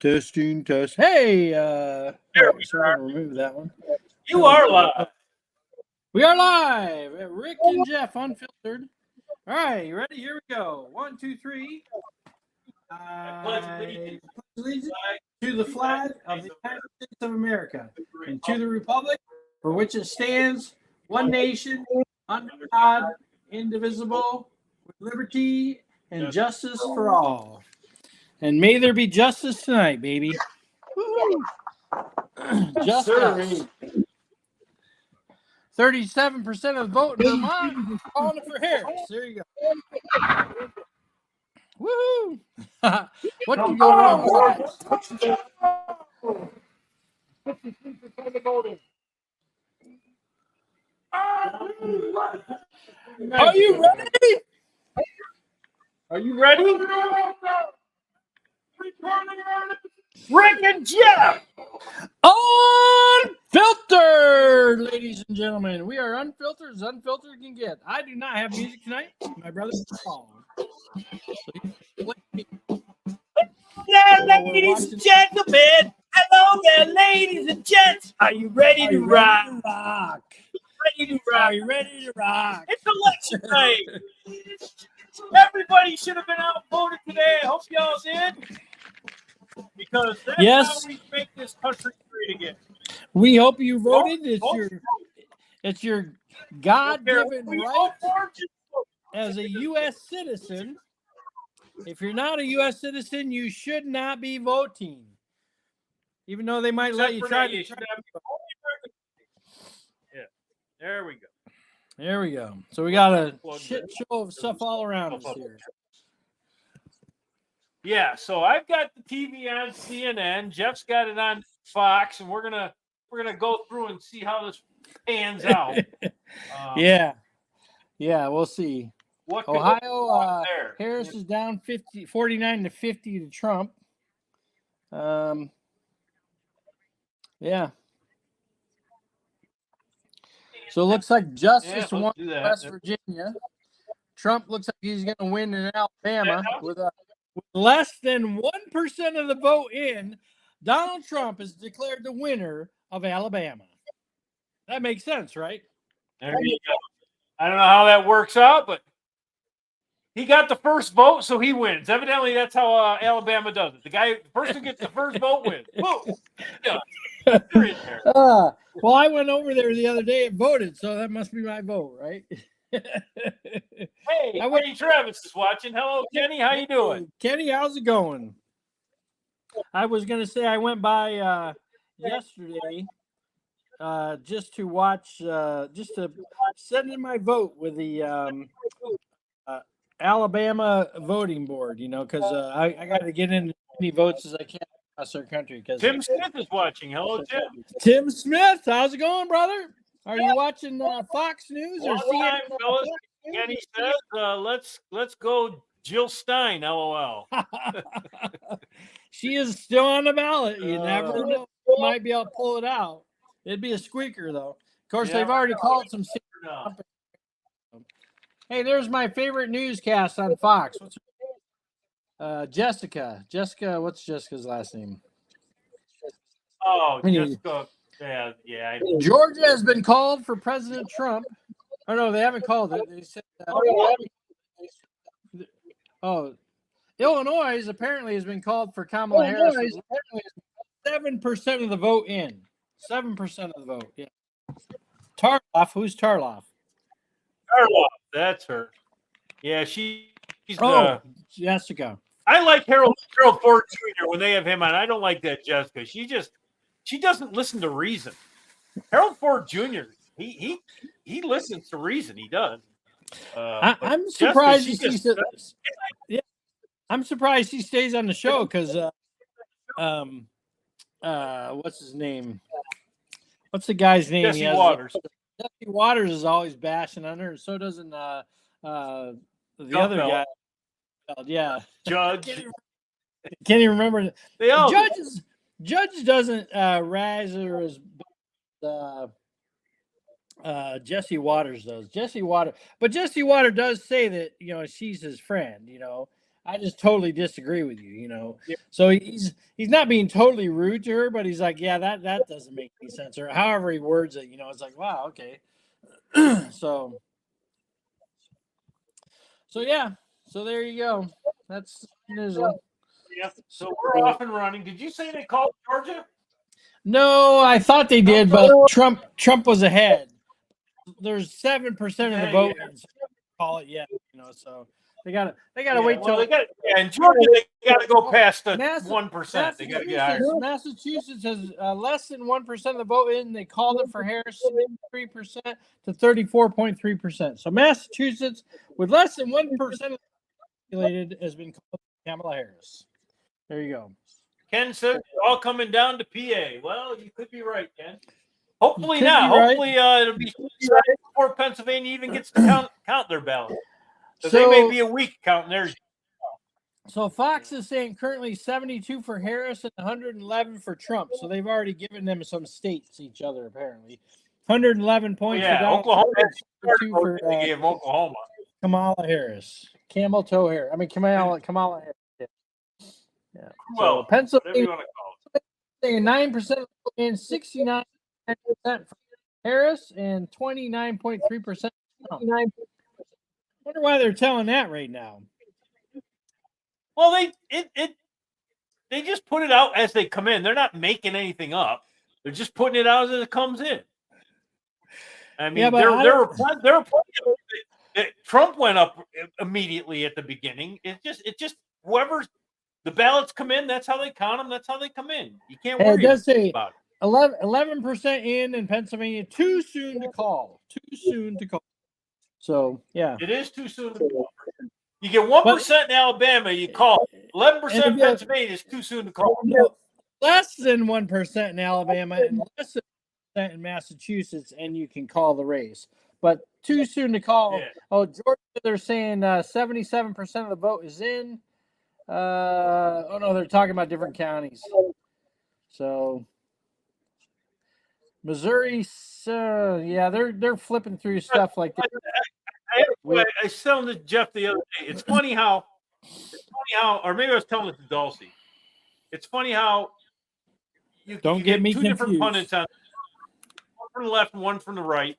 Testing, test. Hey, There we so we're are. gonna remove that one. You are live. We are live. Rick and Jeff Unfiltered. All right, you ready? Here we go. 1, 2, 3. I pledge allegiance to the flag of the United States of America and to the republic for which it stands, one nation, under God, indivisible, with liberty and justice for all. And may there be justice tonight, baby. Woo-hoo. Justice. 37% of the vote in Vermont is calling it for Harris. There you go. Woohoo! What can go wrong with that? Are you ready? Are you ready? Rick and Jeff. Unfiltered, ladies and gentlemen. We are unfiltered as unfiltered can get. I do not have music tonight. My brother's calling. Ladies and gentlemen. Hello there, ladies and gents. Are you ready to rock? Ready to rock. Are you ready to rock? It's election night. Everybody should have been out voted today. I hope y'all did. Because that's how we make this country great again. We hope you voted. It's your God-given right as a U.S. citizen. If you're not a U.S. citizen, you should not be voting. Even though they might let you try to. Yeah, there we go. There we go. So we got a shit show of stuff all around us here. Yeah, so I've got the TV on CNN. Jeff's got it on Fox, and we're gonna go through and see how this pans out. Yeah, we'll see. Ohio, there? Harris is down 49 to 50 to Trump. Yeah. So it looks like Justice won West Virginia. Trump looks like he's going to win in Alabama with less than 1% of the vote in. Donald Trump is declared the winner of Alabama. That makes sense, right? There you go. I don't know how that works out, but he got the first vote, so he wins. Evidently, that's how Alabama does it. The person who gets the first vote wins. Boom. Yeah. Well, I went over there the other day and voted, so that must be my vote, right? Hey, Kenny Travis is watching. Hello, Kenny. How you doing? Kenny, how's it going? I was going to say I went by yesterday just to watch, just to send in my vote with the Alabama voting board, because I got to get in as many votes as I can across our country. Tim Smith is watching. Hello, Tim. Tim Smith, how's it going, brother? Are you watching Fox News or CNN? Kenny says, let's go Jill Stein, LOL. She is still on the ballot. You never know. You might be able to pull it out. It'd be a squeaker, though. Of course, they've already called some. Hey, there's my favorite newscast on Fox. What's Jessica? Jessica, what's Jessica's last name? Oh, Jessica. Yeah. Georgia has been called for President Trump. Oh, no, they haven't called it. They said Illinois apparently has been called for Kamala Harris. 7% of the vote in. 7% of the vote, yeah. Tarloff, who's Tarloff? Tarloff, that's her. Yeah, she's Jessica. I like Harold Ford Jr. when they have him on. I don't like that Jessica. She doesn't listen to reason. Harold Ford Jr. He listens to reason. He does. I'm surprised I'm surprised he stays on the show because what's his name? What's the guy's name? Jesse Waters. Jesse Waters is always bashing on her. So doesn't the other guy. Yeah, Judge. Can't even remember. Judge doesn't rise her as Jesse Waters does. But Jesse Waters does say that she's his friend. I just totally disagree with you, Yeah. So he's not being totally rude to her, but he's like, yeah, that doesn't make any sense, or however he words it, it's like, wow, okay. so yeah, so there you go. That's Nizzle. Yep. So we're off and running. Did you say they called Georgia? No, I thought they did, but Trump was ahead. There's 7% of the vote, so call it yet, so they gotta wait till and Georgia they gotta go past the 1%. They gotta get higher. Massachusetts has less than 1% of the vote in. They called it for Harris 3% to 34.3%. So Massachusetts, with less than 1% populated, has been called Kamala Harris. There you go. Ken says all coming down to PA. Well, you could be right, Ken. Hopefully not. Hopefully it'll be before Pennsylvania even gets to count their ballot. So they may be a week counting theirs. So Fox is saying currently 72 for Harris and 111 for Trump. So they've already given them some states each other, apparently. 111 points for Donald Oklahoma. For they gave Oklahoma. Kamala Harris. Camel toe hair. I mean, Kamala Harris. Yeah. Well, Pennsylvania saying 9% and 69% for Harris and 29.3%. I wonder why they're telling that right now. Well, they just put it out as they come in. They're not making anything up. They're just putting it out as it comes in. I mean, Trump went up immediately at the beginning. It just whoever's the ballots come in, that's how they count them. That's how they come in. You can't worry about it. 11% in Pennsylvania. Too soon to call. So, yeah. It is too soon to call. You get 1% in Alabama, you call. 11% in Pennsylvania is too soon to call. Less than 1% in Alabama and less than 1% in Massachusetts, and you can call the race. But too soon to call. Yeah. Oh, Georgia, they're saying 77% of the vote is in. No, they're talking about different counties. So Missouri, they're flipping through stuff like that. I was telling this Jeff the other day. It's funny how, or maybe I was telling it to Dulcie. It's funny how you get two different pundits on, one from the left and one from the right,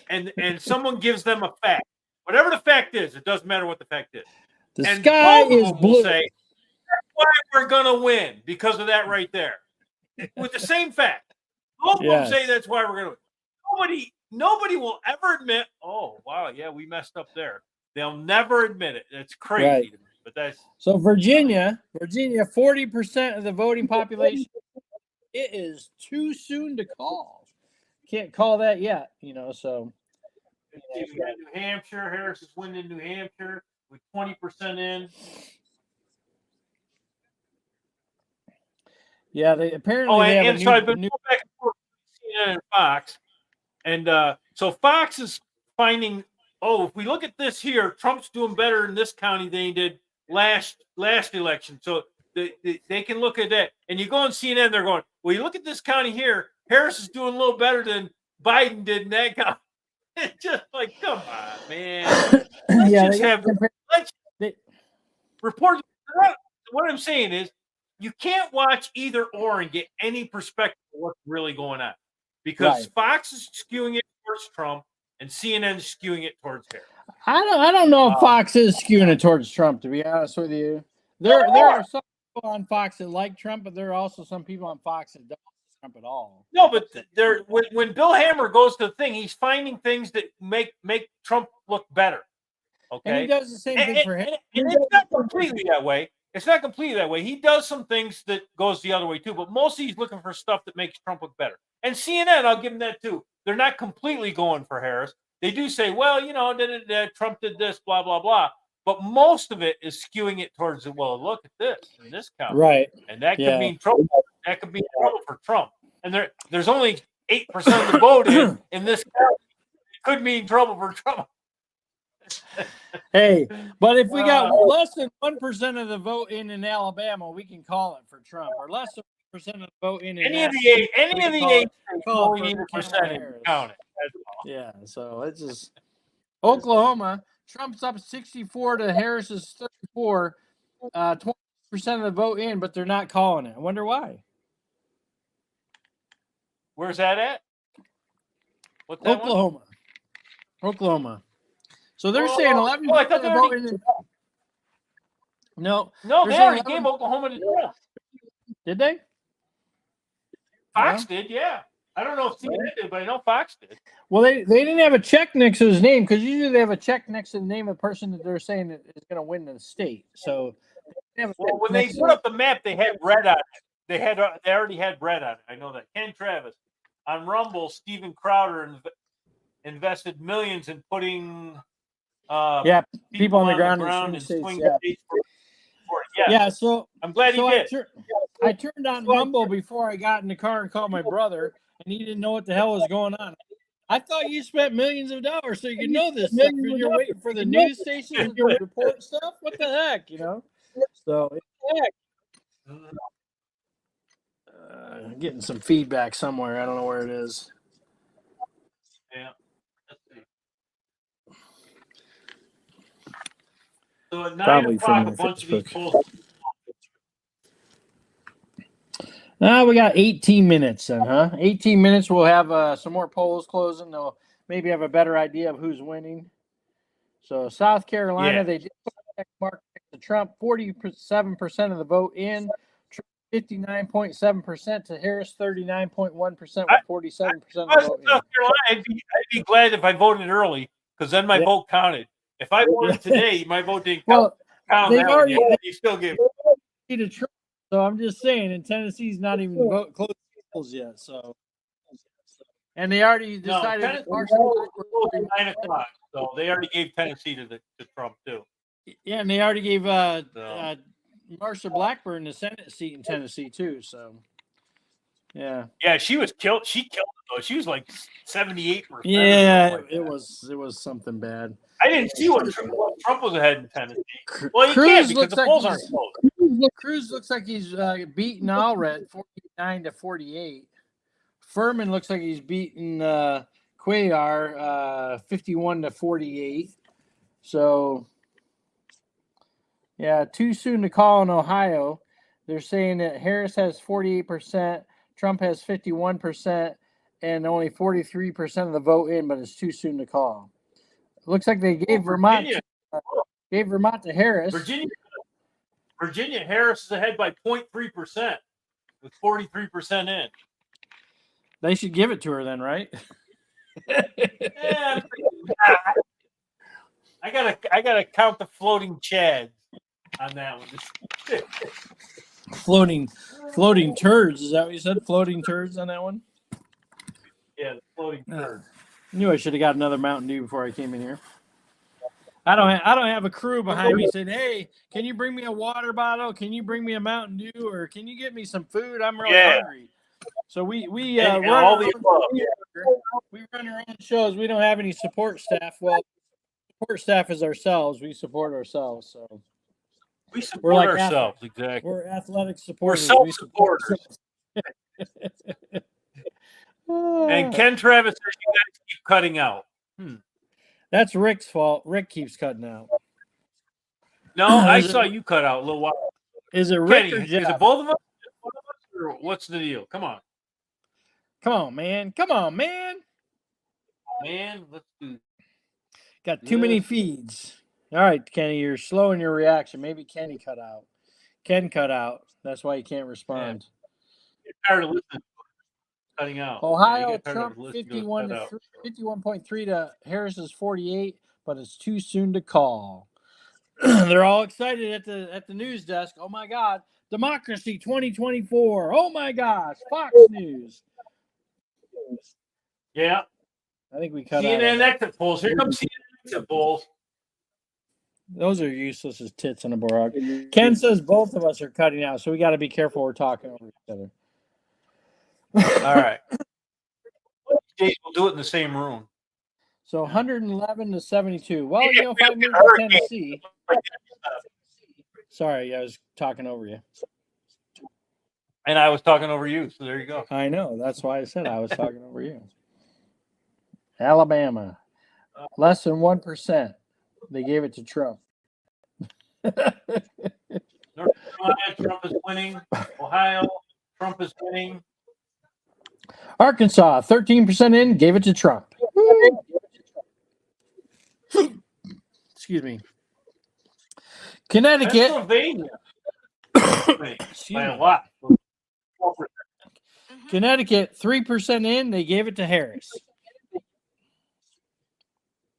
and someone gives them a fact. Whatever the fact is, it doesn't matter what the fact is. The sky is blue. Will say, that's why we're gonna win because of that right there. With the same fact. Both of them say that's why we're gonna win. Nobody will ever admit, oh wow, yeah, we messed up there. They'll never admit it. It's crazy to me. But that's so Virginia, 40% of the voting population. It is too soon to call. Can't call that yet, so New Hampshire, Harris is winning New Hampshire with 20% in. Yeah, they apparently. So I've been going back and forth with CNN and Fox, and so Fox is finding. Oh, if we look at this here, Trump's doing better in this county than he did last election. So they can look at that, and you go on CNN, they're going, well, you look at this county here, Harris is doing a little better than Biden did in that county. It's just like, come on, man. Let's report. What I'm saying is, you can't watch either or and get any perspective of what's really going on, because Fox is skewing it towards Trump and CNN is skewing it towards Harris. I don't know if Fox is skewing it towards Trump, to be honest with you. There are some people on Fox that like Trump, but there are also some people on Fox that don't like Trump at all. No, but when Bill Hammer goes to the thing, he's finding things that make Trump look better. Okay, and he does the same thing for him. And it's not completely that way. It's not completely that way. He does some things that goes the other way too, but mostly he's looking for stuff that makes Trump look better. And CNN, I'll give him that too. They're not completely going for Harris. They do say, well, Trump did this, blah, blah, blah. But most of it is skewing it towards, well, look at this in this county. Right. And that could mean trouble. That could be trouble for Trump. And there's only 8% of the vote in this county. It could mean trouble for Trump. Hey, but if we got less than 1% of the vote in Alabama, we can call it for Trump, or less than 1% of the vote in any of the 8% count it. Yeah, so it's just Oklahoma Trump's up 64 to Harris's 34. 20% of the vote in, but they're not calling it. I wonder why. Where's that at? What's that Oklahoma. one? Oklahoma. So they're saying 11% I thought they of the vote in. No, No, they're they saying already 11 gave Oklahoma to Trump. Did they? Fox did, yeah. I don't know if CNN did, but I know Fox did. Well, they didn't have a check next to his name because usually they have a check next to the name of the person that they're saying is going to win the state. So, well, when they put up the map, they had red on it. They already had red on it. I know that. Ken Travis on Rumble. Steven Crowder invested millions in putting people on the ground and states, swing yeah. states for it. Yeah, so I'm glad he did. I turned on Rumble before I got in the car and called my brother, and he didn't know what the hell was going on. I thought you spent millions of dollars so you could know this stuff. You're waiting for the news stations to report stuff. What the heck, you know? So, getting some feedback somewhere. I don't know where it is. Yeah. So at 9 o'clock, a bunch of these polls. We got 18 minutes then, huh? 18 minutes. We'll have some more polls closing. They'll maybe have a better idea of who's winning. So South Carolina, they did put a check mark to Trump. 47% of the vote in. 59.7% to Harris. 39.1% with 47% of the vote in. South Carolina, I'd be glad if I voted early because then my vote counted. If I voted today, my vote didn't count. They've already you still give to Trump. So I'm just saying, in Tennessee's not even close polls yet. So, and they already decided. No, 9 o'clock. So they already gave Tennessee to Trump too. Yeah, and they already gave Marsha Blackburn the Senate seat in Tennessee too. So, yeah. Yeah, she was killed. She killed it though. She was like 78%. Yeah, it was something bad. I didn't see what Trump was ahead in Tennessee. Well, you can't because the polls aren't closed. Cruz looks like he's beaten Allred 49 to 48. Furman looks like he's beaten Cuellar 51 to 48. So, yeah, too soon to call in Ohio. They're saying that Harris has 48%, Trump has 51%, and only 43% of the vote in, but it's too soon to call. Looks like they gave Vermont to Harris. Virginia Harris is ahead by 0.3% with 43% in. They should give it to her then, right? Yeah, I gotta count the floating chads on that one. floating turds. Is that what you said? Floating turds on that one? Yeah, the floating turds. Knew I should have got another Mountain Dew before I came in here. I don't have a crew behind me saying, "Hey, can you bring me a water bottle? Can you bring me a Mountain Dew, or can you get me some food? I'm really hungry." So we run our own shows. We don't have any support staff. Well, support staff is ourselves. We support ourselves. So we support ourselves. Exactly. We're athletic supporters. We're self-supporters. And Ken Travis says you guys keep cutting out. That's Rick's fault. Rick keeps cutting out. No, I saw you cut out a little while. Is it Rick Kenny, or Jeff? Is it both of us? Or what's the deal? Come on. Come on, man. Man, let's do. Got too many feeds. All right, Kenny, you're slow in your reaction. Maybe Kenny cut out. Ken cut out. That's why he can't respond. You're tired of listening. Cutting out. Ohio, Trump 51.3 to Harris's 48, but it's too soon to call. They're all excited at the news desk. Oh my God, Democracy 2024. Oh my gosh, Fox News. Yeah. I think we cut CNN exit polls. Here comes CNN exit polls. Those are useless as tits on a board. Ken says both of us are cutting out, so we got to be careful we're talking over each other. All right. We'll do it in the same room. So 111 to 72. Well, if I move to Tennessee. Sorry, I was talking over you. And I was talking over you, so there you go. I know. That's why I said I was talking over you. Alabama, less than 1%. they gave it to Trump. North Carolina, Trump is winning. Ohio, Trump is winning. Arkansas, 13% in, gave it to Trump. Excuse me. Connecticut. Pennsylvania. By a me. lot. Connecticut, 3% in, they gave it to Harris.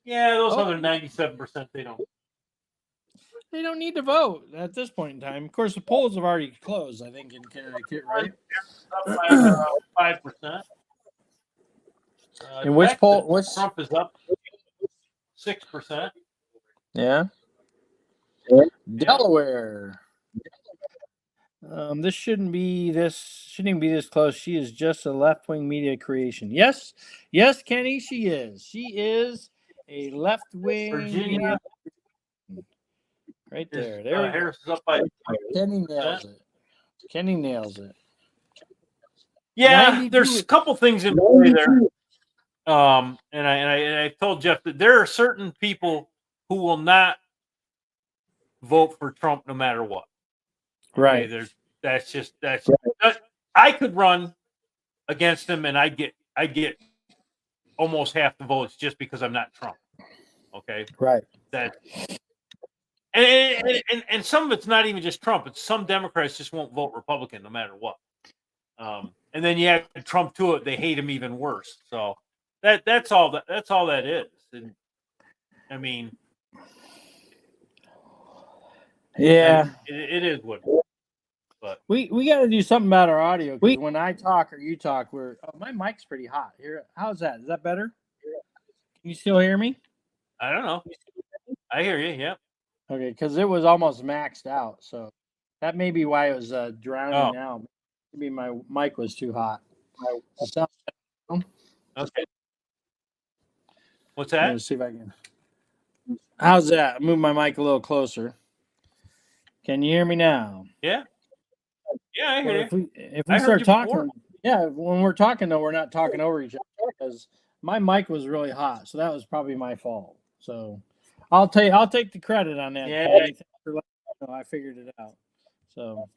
Yeah, those other 97%, they don't. They don't need to vote at this point in time. Of course, the polls have already closed, I think, in Connecticut, right? Up by 5%. In which poll? Which Trump is up 6%. Yeah. Delaware. This shouldn't be this close. She is just a left-wing media creation. Yes, Kenny, she is. She is a left-wing Virginia. Right there. Harris is up by. Kenny nails it. Yeah, 92. there's a couple things in play there. And I told Jeff that there are certain people who will not vote for Trump no matter what. Right. Okay, that's I could run against him and I'd get almost half the votes just because I'm not Trump. Okay. Right. That and some of it's not even just Trump. It's some Democrats just won't vote Republican no matter what. And then you add Trump to it, they hate him even worse. So that's all that is. And I mean, yeah, it is what. But we got to do something about our audio because when I talk or you talk, my mic's pretty hot here. How's that? Is that better? Can you still hear me? I don't know. I hear you. Yeah. Okay, because it was almost maxed out, so that may be why it was drowning out. Maybe my mic was too hot. Okay. What's that? Let's see if I can. How's that? Move my mic a little closer. Can you hear me now? Yeah. Yeah, I hear you. If we start talking, when we're talking though, we're not talking over each other because my mic was really hot, so that was probably my fault. So I'll take the credit on that. Yeah. I figured it out. So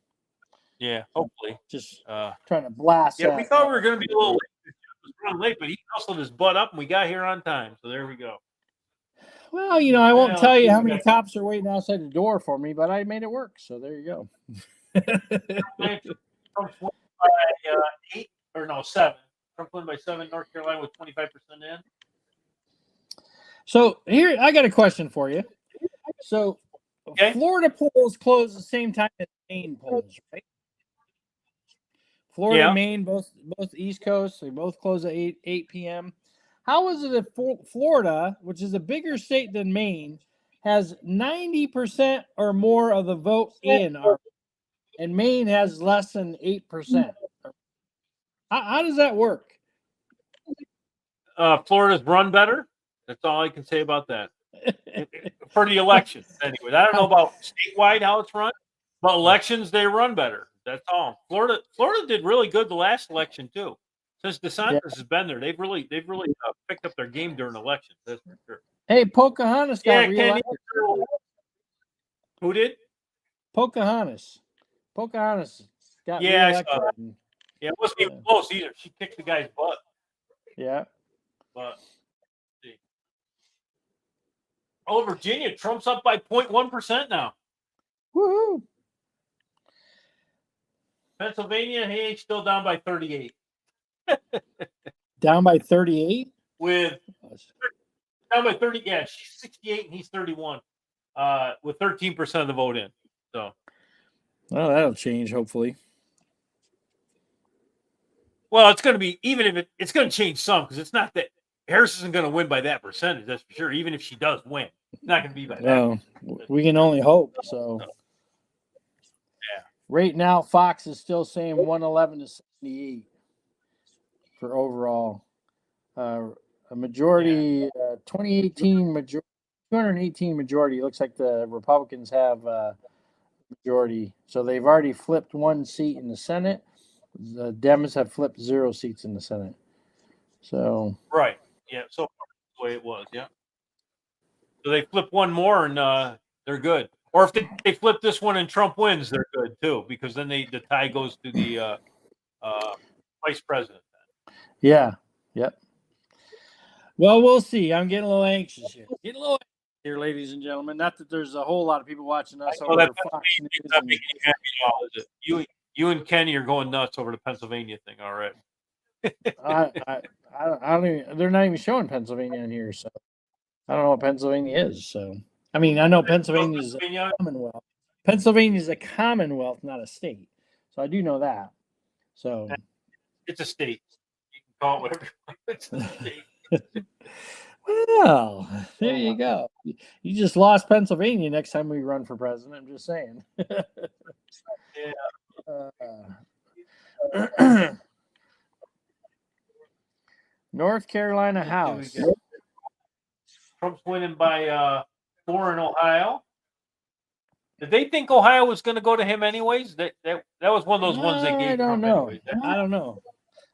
yeah, hopefully. Just trying to blast. Yeah, we thought we were going to be a little late. It was running late, but he hustled his butt up, and we got here on time. So there we go. Well, I won't tell you how many cops are waiting outside the door for me, but I made it work. So there you go. Trump's won by 8 or no 7. Trump won by 7. North Carolina with 25% in. So here, I got a question for you. So Florida polls close the same time as Maine polls, right? Florida and Maine, both East Coast, they both close at 8 p.m. How is it if Florida, which is a bigger state than Maine, has 90% or more of the vote in, and Maine has less than 8%? How does that work? Florida's run better. That's all I can say about that. For the elections, anyway. I don't know about statewide how it's run, but elections they run better. That's all. Florida did really good the last election too. Since DeSantis has been there, they've really picked up their game during elections. That's for sure. Hey, Pocahontas got reelected. Who did? Pocahontas got reelected. Yeah, it wasn't even close either. She kicked the guy's butt. Yeah. But see. Oh, Virginia, Trump's up by 0.1% now. Woohoo! Pennsylvania, he's still down by 38. Down by 38? Down by 30. Yeah, she's 68 and he's 31. With 13% of the vote in. So. Well, that'll change, hopefully. Well, it's going to be, even if it's going to change some, because it's not that Harris isn't going to win by that percentage. That's for sure. Even if she does win, it's not going to be by that. Well, we can only hope. So, yeah. Right now, Fox is still saying 111 to 78 for overall. A majority, 2018 majority, 218 majority. Looks like the Republicans have majority. So they've already flipped one seat in the Senate. The Dems have flipped 0 seats in the Senate. So right, yeah. So far, the way it was, yeah. So they flip one more and they're good. Or if they flip this one and Trump wins, they're good too, because then the tie goes to the vice president. Yeah. Yep. Well, we'll see. I'm getting a little anxious here. Here, ladies and gentlemen. Not that there's a whole lot of people watching us I know over that Fox News. not making you happy at all, is it? You and Kenny are going nuts over the Pennsylvania thing already. I don't even, they're not even showing Pennsylvania in here, so I don't know what Pennsylvania is. So I mean, I know Pennsylvania is a commonwealth. Pennsylvania is a commonwealth, not a state. So I do know that. So it's a state. You can call it whatever. It's a state. Well, there you go. You just lost Pennsylvania next time we run for president. I'm just saying. North Carolina House. Trump's winning by 4 in Ohio. Did they think Ohio was going to go to him anyways? That was one of those ones they gave. I don't Trump know. anyways. I don't know.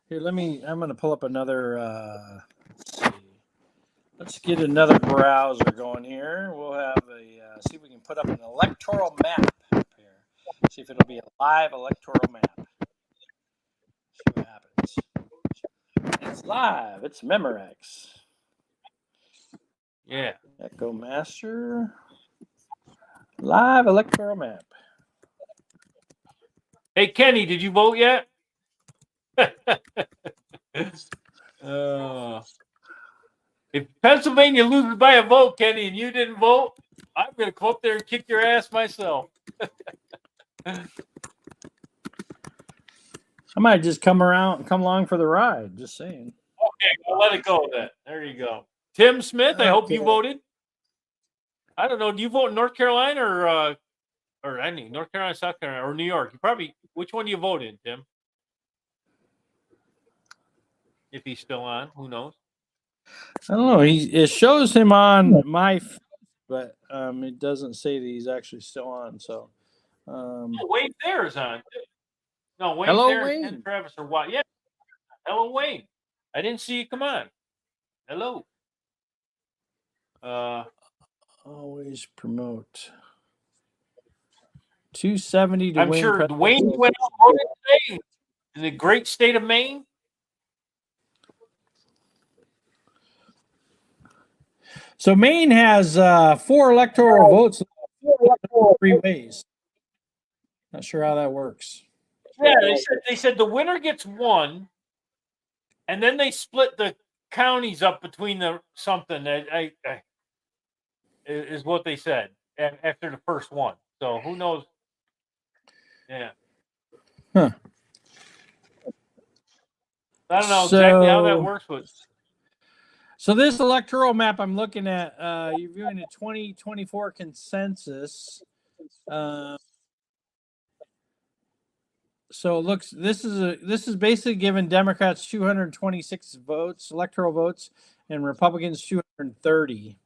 Here, I'm going to pull up another. Let's get another browser going here. We'll have see if we can put up an electoral map up here. See if it'll be a live electoral map. See what happens. It's live. It's Memorex. Yeah. Echo Master. Live electoral map. Hey, Kenny, did you vote yet? If Pennsylvania loses by a vote, Kenny, and you didn't vote, I'm going to go up there and kick your ass myself. I might just come along for the ride. Just saying. Okay, we'll let it go then. There you go. Tim Smith, I hope you voted. I don't know. Do you vote in North Carolina or any North Carolina, South Carolina, or New York? You probably. Which one do you vote in, Tim? If he's still on, who knows? I don't know. It shows him on my, but it doesn't say that he's actually still on. So, Wayne Thayer is on. No, Wayne Thayer and Travis are what? Yeah. Hello, Wayne. I didn't see you come on. Hello. Always promote. 270 to I'm win. sure Wayne went out voted today in the great state of Maine. So Maine has 4 electoral votes 3 ways. Not sure how that works. Yeah, they said the winner gets 1, and then they split the counties up between the something. I is what they said after the first one. So who knows? Yeah. Huh. I don't know exactly how that works, but. So this electoral map I'm looking at, you're viewing a 2024 consensus. So it looks this is basically giving Democrats 226 votes, electoral votes, and Republicans 230.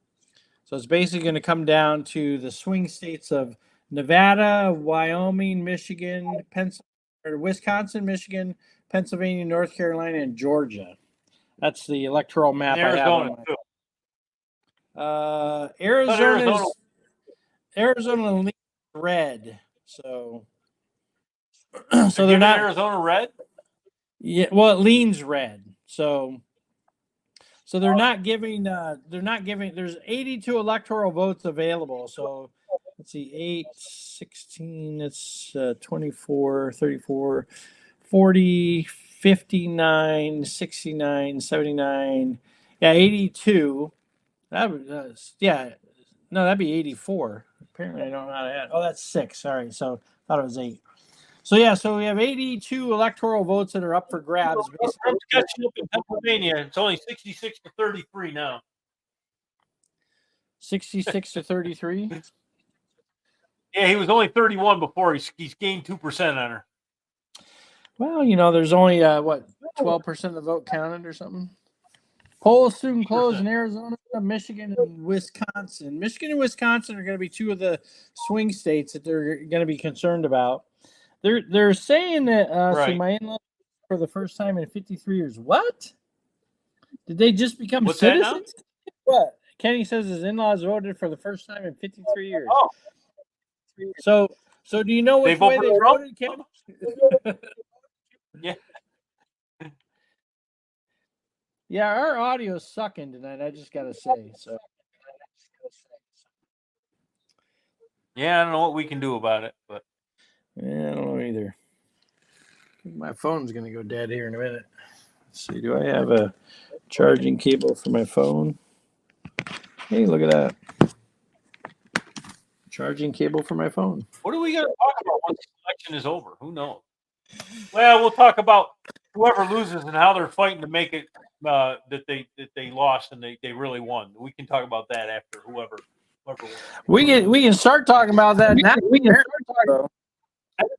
So it's basically going to come down to the swing states of Nevada, Wyoming, Michigan, Wisconsin, Michigan, Pennsylvania, North Carolina, and Georgia. That's the electoral map. Arizona too. Arizona leans red. So they're not Arizona red. Yeah, well, it leans red. So they're not giving. There's 82 electoral votes available. So let's see, 8, 16. It's 24, 34, 40. 59, 69, 79. Yeah, 82. That'd be 84. Apparently, I don't know how to add. Oh, that's 6. All right, so I thought it was 8. So we have 82 electoral votes that are up for grabs. Trump's catching up in Pennsylvania. It's only 66 to 33 now. 66 to 33. Yeah, he was only 31 before. He's gained 2% on her. Well, there's only 12% of the vote counted or something. Polls soon close in Arizona, Michigan, and Wisconsin. Michigan and Wisconsin are going to be 2 of the swing states that they're going to be concerned about. They're saying that so my in-laws for the first time in 53 years. What? Did they just become citizens? What? Kenny says his in-laws voted for the first time in 53 years. Oh, So do you know which vote way for they Trump? voted, Kenny? Yeah. Yeah, our audio's sucking tonight. I just gotta say. So Yeah, I don't know what we can do about it, but yeah, I don't know either. My phone's gonna go dead here in a minute. Let's see. Do I have a charging cable for my phone? Hey, look at that. Charging cable for my phone. what are we going to talk about once the election is over? Who knows? Well, we'll talk about whoever loses and how they're fighting to make it that they lost and they really won. We can talk about that after whoever won. We can start talking about that now.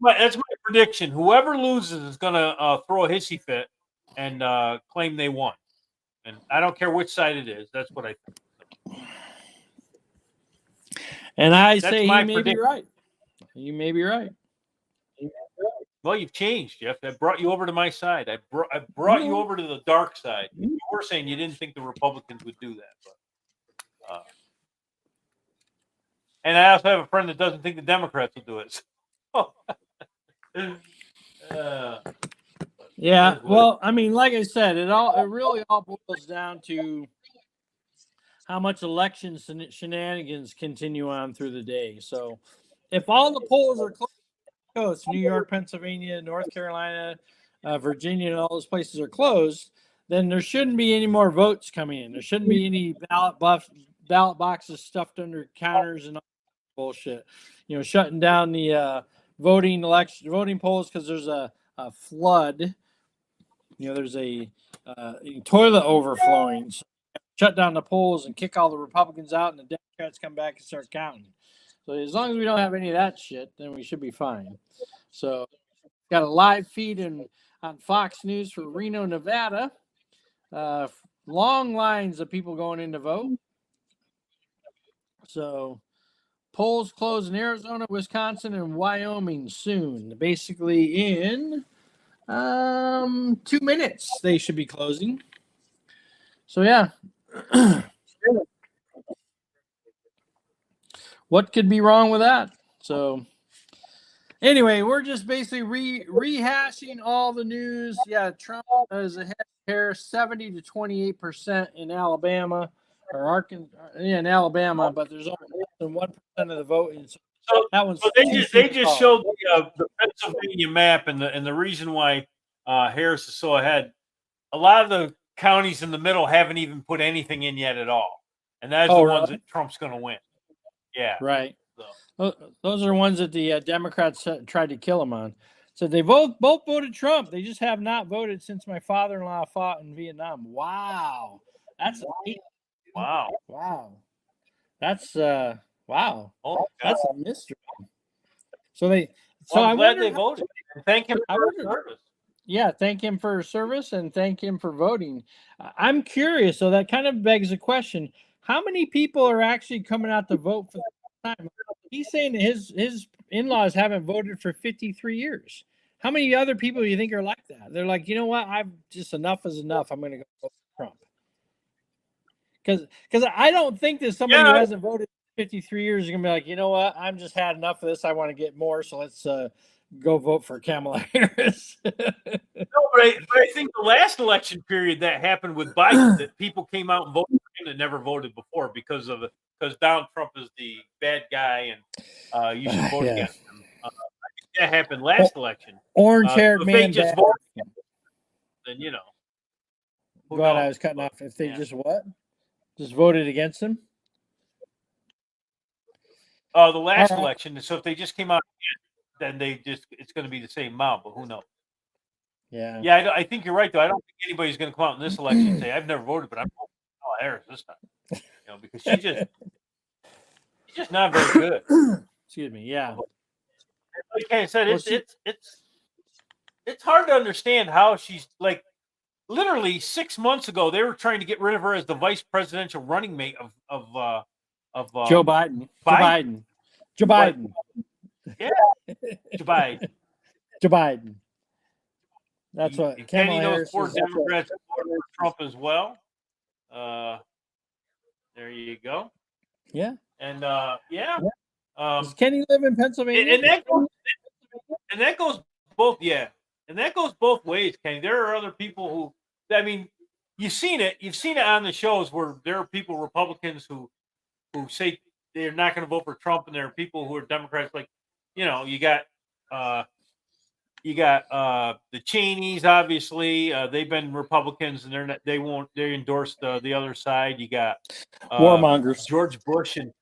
That's my prediction. Whoever loses is going to throw a hissy fit and claim they won. And I don't care which side it is. That's what I think. And I That's say my he may be right. You may be right. Well, you've changed, Jeff. I brought you over to my side. I brought you over to the dark side. You were saying you didn't think the Republicans would do that. But, and I also have a friend that doesn't think the Democrats will do it. Yeah, well, I mean, like I said, it really all boils down to how much election shenanigans continue on through the day. So, if all the polls are closed, New York, Pennsylvania, North Carolina, Virginia, and all those places are closed, then there shouldn't be any more votes coming in. There shouldn't be any ballot boxes stuffed under counters and all bullshit. You know, shutting down the voting polls because there's a flood. You know, there's a toilet overflowing. So shut down the polls and kick all the Republicans out, and the Democrats come back and start counting. So as long as we don't have any of that shit, then we should be fine. So got a live feed on Fox News for Reno, Nevada. Long lines of people going in to vote. So polls close in Arizona, Wisconsin, and Wyoming soon. Basically in 2 minutes they should be closing. So yeah. What could be wrong with that? So anyway, we're just basically rehashing all the news. Yeah, Trump is ahead here 70 to 28% in Alabama or Arkansas, in Alabama, but there's only less than 1% of the voting. So that one's they just showed the Pennsylvania map, and the reason why Harris is so ahead. A lot of the counties in the middle haven't even put anything in yet at all, and that's the ones that Trump's going to win. Yeah, right. So. Those are the ones that the Democrats tried to kill him on. So they both voted Trump. They just have not voted since my father-in-law fought in Vietnam. Wow, that's wow. That's wow. Oh, that's a mystery. So I'm glad they voted. Thank him for his service. Yeah, thank him for his service and thank him for voting. I'm curious, so that kind of begs the question: how many people are actually coming out to vote for the time? He's saying that his in-laws haven't voted for 53 years. How many other people do you think are like that? They're like, you know what? I've just enough is enough. I'm going to go vote for Trump. Because I don't think that somebody who hasn't voted 53 years is going to be like, you know what? I'm just had enough of this. I want to get more. So let's go vote for Kamala Harris. No, but I think the last election period that happened with Biden, that people came out and voted for him that never voted before because Donald Trump is the bad guy and you should vote against him. I think that happened last election. Orange-haired man. If they just voted him, then you know. God, I was cutting off. If they just what? Just voted against him? The last election. So if they just came out again, then it's going to be the same amount, but who knows? Yeah. Yeah, I think you're right, though. I don't think anybody's going to come out in this election and say, I've never voted, but I'm voting for Kamala Harris this time. You know, because she's just not very good. Excuse me. Yeah. Like I said, it's hard to understand how she's like literally 6 months ago they were trying to get rid of her as the vice presidential running mate of Joe Biden. Joe Biden. Yeah. Joe Biden. That's what Kenny knows. Poor Democrats voted for Trump as well. There you go. Yeah. And yeah. Does Kenny live in Pennsylvania? And that goes both. Yeah. And that goes both ways, Kenny. There are other people who, I mean, you've seen it on the shows where there are people, Republicans, who say they're not going to vote for Trump, and there are people who are Democrats. Like, you know, you got the Cheneys, obviously. They've been Republicans, and they endorsed the other side. You got Warmongers. George Bush, and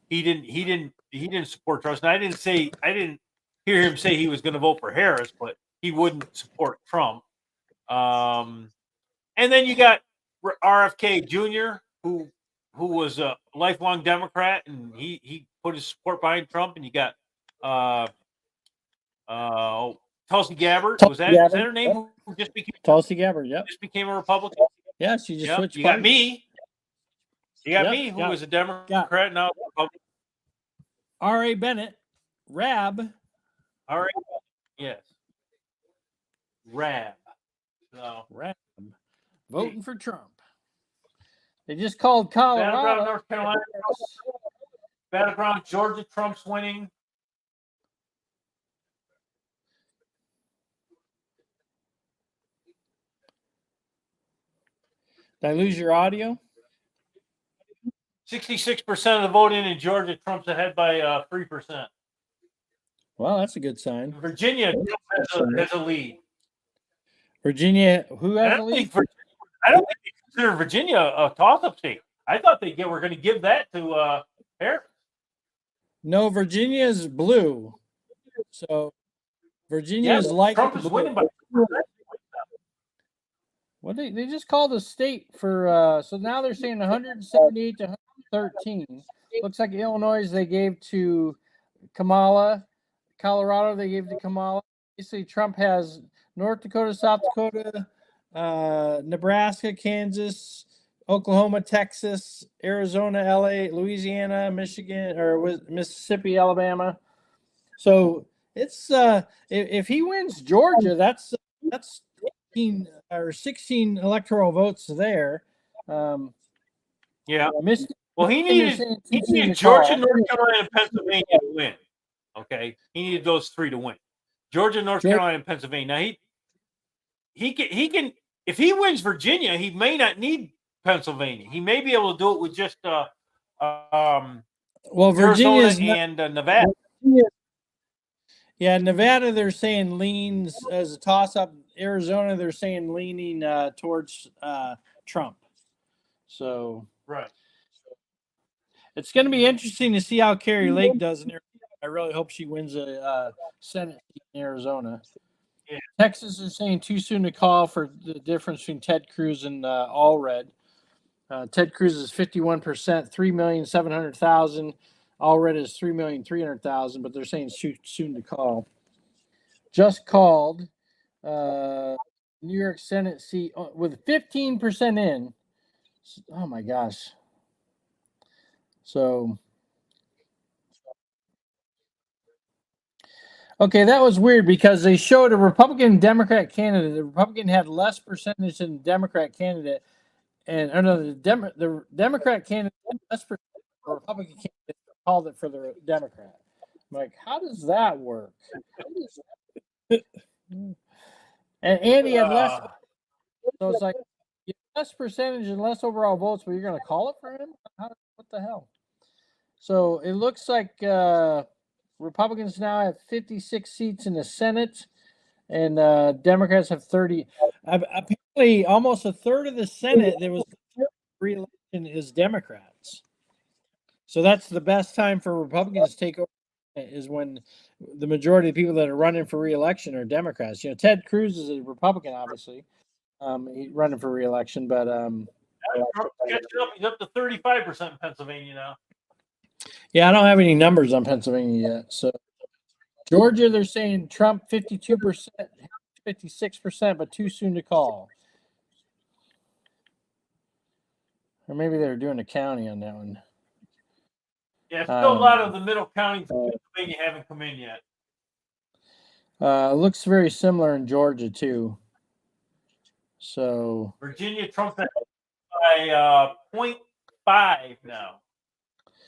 he didn't support Trump. And I didn't hear him say he was going to vote for Harris, but he wouldn't support Trump. And then you got RFK Jr., who was a lifelong Democrat, and he put his support behind Trump. And you got Tulsi Gabbard. Was that her name? Yep. Who just became Tulsi Gabbard? Yep. Just became a Republican. Yeah, she just switched. You got me. You got Yep, me, who was a Democrat, now a Republican. R.A. Bennett, Rab. R.A. Yes. Rab. So. Rab. Voting for Trump. They just called Colorado. Battleground, North Carolina. Battleground, Georgia, Trump's winning. Did I lose your audio? 66% of the vote in Georgia, Trump's ahead by 3%. Well, that's a good sign. Virginia has a lead. Virginia, who has a lead? I don't think they consider Virginia a toss-up state. I thought were going to give that to Harris. No, Virginia is blue. So Virginia is like Trump is winning by 2%. What they just called a state for so now they're saying 178 to 113. Looks like Illinois they gave to Kamala, Colorado they gave to Kamala. Basically, Trump has North Dakota, South Dakota, Nebraska, Kansas, Oklahoma, Texas, Arizona, LA, Louisiana, Michigan, or Mississippi, Alabama. So it's if he wins Georgia, that's 18 or 16 electoral votes there. Yeah. Well, he needed Georgia, North Carolina, and Pennsylvania to win. Okay, he needed those three to win. Georgia, North Carolina, and Pennsylvania. Now he can if he wins Virginia, he may not need Pennsylvania. He may be able to do it with just Virginia and Nevada. Yeah, Nevada they're saying leans as a toss-up. Arizona they're saying leaning towards Trump. So right, it's going to be interesting to see how Kari Lake does in Arizona. I really hope she wins a Senate seat in Arizona. Yeah. Texas is saying too soon to call for the difference between Ted Cruz and Allred. Ted Cruz is 51%, 3,700,000. Allred is 3,300,000, but they're saying too soon to call. Just called New York Senate seat with 15% in. Oh my gosh. So okay, that was weird because they showed a Republican Democrat candidate. The Republican had less percentage than the Democrat candidate, and the Democrat candidate had less percentage. The Republican candidate called it for the Democrat. I'm like, how does that work? And Andy had less, so it's like less percentage and less overall votes, but you're going to call it for him? What the hell? So it looks like Republicans now have 56 seats in the Senate, and Democrats have 30. Apparently, almost a third of the Senate that was re-election is Democrats. So that's the best time for Republicans to take over, is when the majority of the people that are running for re-election are Democrats. You know, Ted Cruz is a Republican, obviously. He's running for re-election, but he's up to 35% in Pennsylvania now. Yeah, I don't have any numbers on Pennsylvania yet. So Georgia, they're saying Trump 52%, 56%, but too soon to call. Or maybe they were doing a county on that one. Yeah, still a lot of the middle counties in Pennsylvania haven't come in yet. Looks very similar in Georgia too. So Virginia, Trump by 5 now.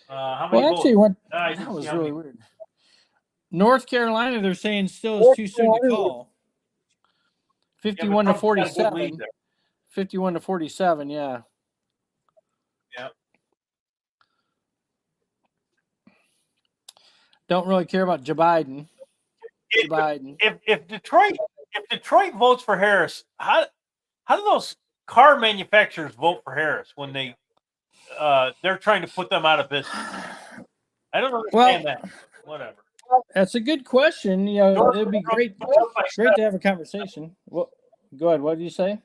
How many Well, actually, votes? that was really weird. North Carolina, they're saying still is too soon to call. 51 to 47. 51 to 47, yeah. Yeah. Don't really care about Joe Biden. If Detroit votes for Harris, how do those car manufacturers vote for Harris when they're trying to put them out of business? I don't understand that. Whatever. That's a good question. You know, it'd be great to have a conversation. Well, go ahead. What did you say?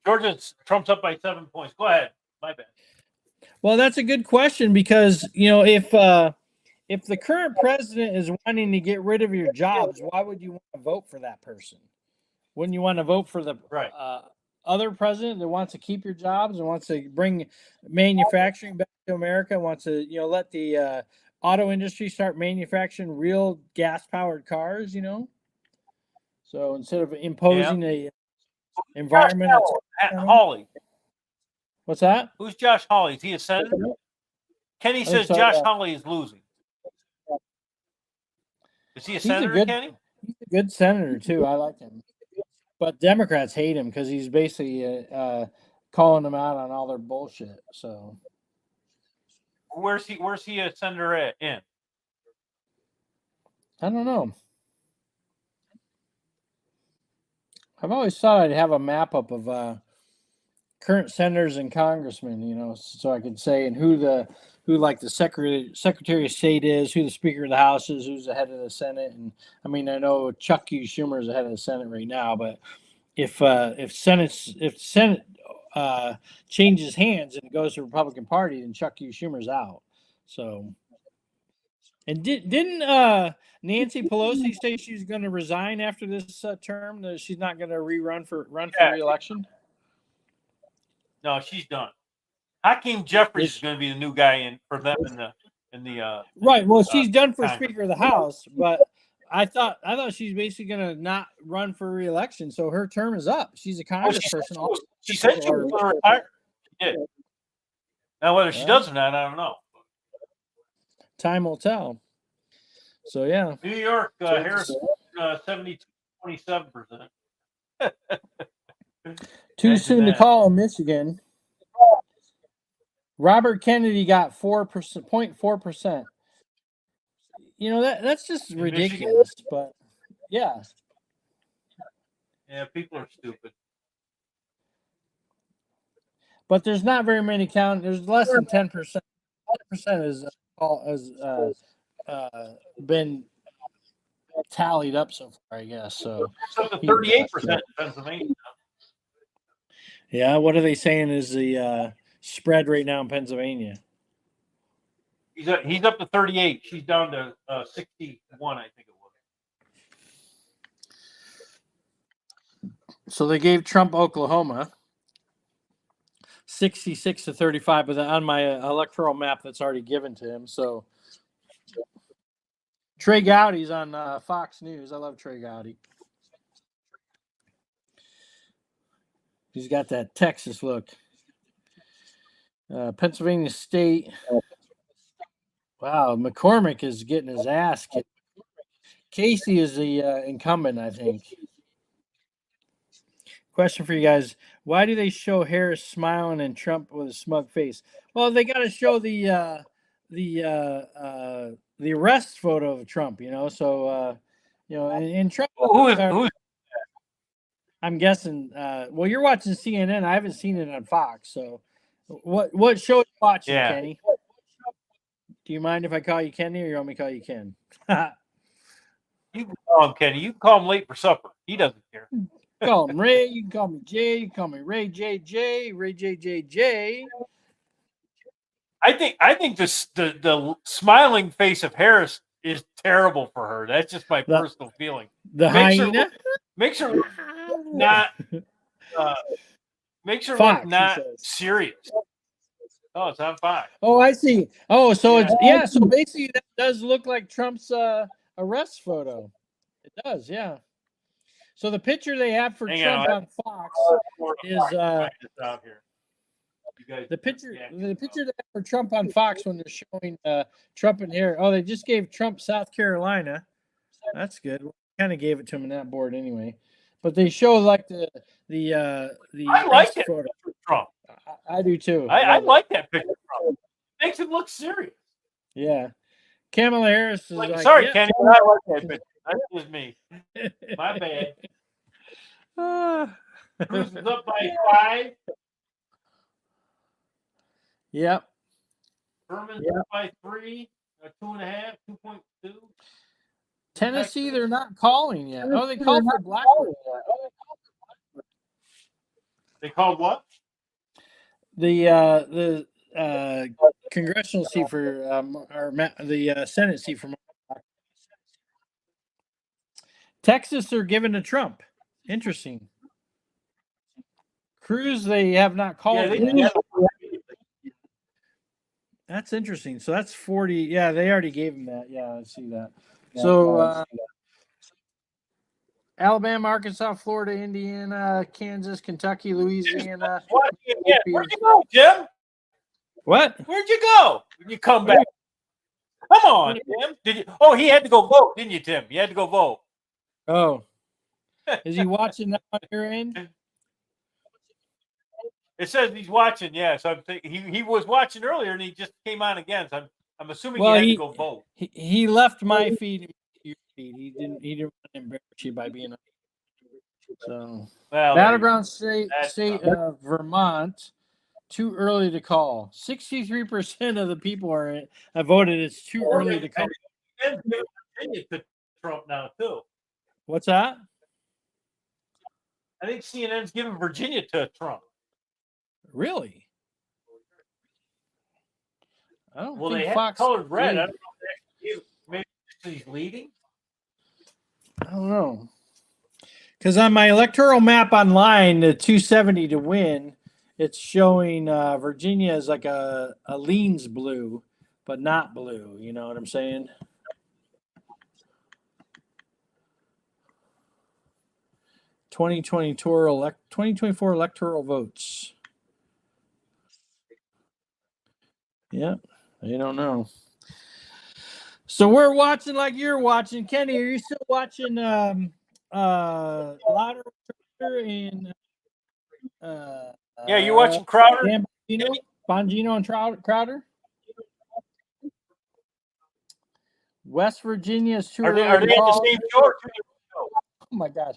Trump's up by 7 points. Go ahead. My bad. Well, that's a good question because, you know, if the current president is wanting to get rid of your jobs, why would you want to vote for that person? Wouldn't you want to vote for the other president that wants to keep your jobs and wants to bring manufacturing back to America, wants to, you know, let the auto industry start manufacturing real gas-powered cars, you know? So instead of imposing a environment. Hawley. What's that? Who's Josh Hawley? Is he a senator? Kenny says so, Josh Hawley is losing. Is he a senator, Kenny? He's a good senator, too. I like him. But Democrats hate him because he's basically calling them out on all their bullshit. So where's he a senator in? I don't know. I've always thought I'd have a map up of current senators and congressmen, you know, so I could say and who the Secretary of State is, who the Speaker of the House is, who's the head of the Senate. And I mean, I know Chuck E. Schumer is the head of the Senate right now, but if Senate changes hands and it goes to the Republican Party, then Chuck E. Schumer's out. So, and didn't Nancy Pelosi say she's going to resign after this term? That she's not going to run for re-election? No, she's done. Hakeem Jeffries is going to be the new guy for them in the right. Well, she's done for Speaker of the House, but I thought she's basically going to not run for re-election, so her term is up. She's a congressperson. She said she was going to retire. She did. Now, whether she does or not, I don't know. Time will tell. So yeah, New York, Harris, 72.27%. Too soon to call in Michigan. Robert Kennedy got 0.4%. You know, that's just ridiculous. But yeah. Yeah, people are stupid. But there's not very many counties. There's less than 10%. 10% has been tallied up so far, I guess. So it's up to 38% in Pennsylvania. Yeah, what are they saying is the spread right now in Pennsylvania? He's up to 38. She's down to 61, I think it was. So they gave Trump Oklahoma 66 to 35, but on my electoral map that's already given to him. So Trey Gowdy's on Fox News. I love Trey Gowdy. He's got that Texas look. Pennsylvania State. Wow, McCormick is getting his ass kicked. Casey is the incumbent, I think. Question for you guys. Why do they show Harris smiling and Trump with a smug face? Well, they got to show the arrest photo of Trump, you know. So, you know, and Trump. Who? I'm guessing. Well, you're watching CNN. I haven't seen it on Fox. So, what show are you watching, Kenny? Do you mind if I call you Kenny, or you want me to call you Ken? You can call him Kenny. You can call him late for supper. He doesn't care. Call him Ray. You can call me Jay. You can call me Ray JJ. Ray JJJ. I think the smiling face of Harris is terrible for her. That's just my personal feeling. The hyena makes her not look not serious. Oh, it's on Fox. Oh, I see. Oh, so it's so basically that does look like Trump's arrest photo. It does, yeah. So the picture they have for Trump on Fox is You guys, The picture they have for Trump on Fox when they're showing Trump in here. Oh, they just gave Trump South Carolina. That's good. Kind of gave it to him in that board anyway. But they show like the I like best it. photo. Trump. I do too. I like that picture. Trump. Makes him look serious. Yeah. Kamala Harris is like, sorry, yeah. Kenny, but I like that picture. That's just me. My bad. Cruz is up by 5. Yep. Berman's up by 3, 2.5, 2.2. Tennessee, they're not calling yet. Oh, they called for Blackburn. They called what? The congressional seat for the Senate seat for Texas. They're giving to Trump. Interesting. Cruz, they have not called. Yeah, that's interesting. So that's 40. Yeah, they already gave him that. Yeah, I see that. So Alabama, Arkansas, Florida, Indiana, Kansas, Kentucky, Louisiana. Where'd you go, Jim? What? Where'd you go when you come back? Come on, Tim. Did you? Oh, he had to go vote, didn't you, Tim? You had to go vote. Oh. Is he watching that on your end? It says he's watching. Yeah, so I'm thinking he was watching earlier and he just came on again. So I'm assuming he had to go vote. He left my feed. Your feed. He didn't want to embarrass you by being. So Battleground State of Vermont. Too early to call. 63% of the people have voted. It's too early to call. Virginia to Trump now too. What's that? I think CNN's giving Virginia to Trump. Really? I don't think they Fox have colored red. I don't know if maybe he's leading. I don't know. Because on my electoral map online, the 270 to win, it's showing Virginia as like a leans blue, but not blue. You know what I'm saying? (2024) 2024 electoral votes. Yeah, they don't know. So we're watching like you're watching. Kenny, are you still watching Louder and yeah, you're watching Crowder? Bongino and Crowder? West Virginia is too early. Are they in the same show? Oh my gosh.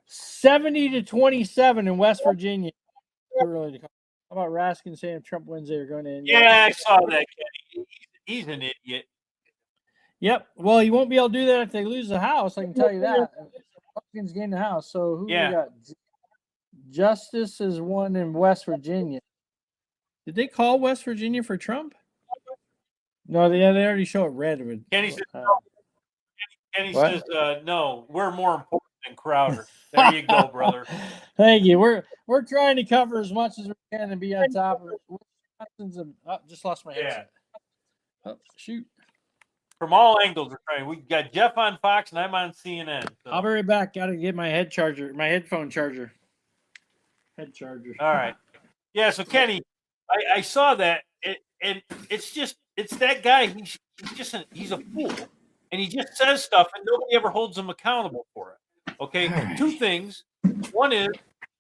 70-27 in West Virginia. Too early to call. How about Raskin saying if Trump wins, they're going to end? Yeah, I saw that, Kenny. He's an idiot. Yep. Well, he won't be able to do that if they lose the House. I can tell you that. Republicans gain the House. So who we got? Justice is one in West Virginia. Did they call West Virginia for Trump? No, they already show it red. Kenny says no. Kenny says no. We're more important than Crowder. There you go, brother. Thank you. We're trying to cover as much as we can and be on top of it. Just lost my headset. Oh, shoot. From all angles, we're trying. We got Jeff on Fox and I'm on CNN. So. I'll be right back. Got to get my headphone charger. Head charger. All right. Yeah. So Kenny, I saw that, and it's that guy. He's a fool, and he just says stuff, and nobody ever holds him accountable for it. Okay. Two things. One is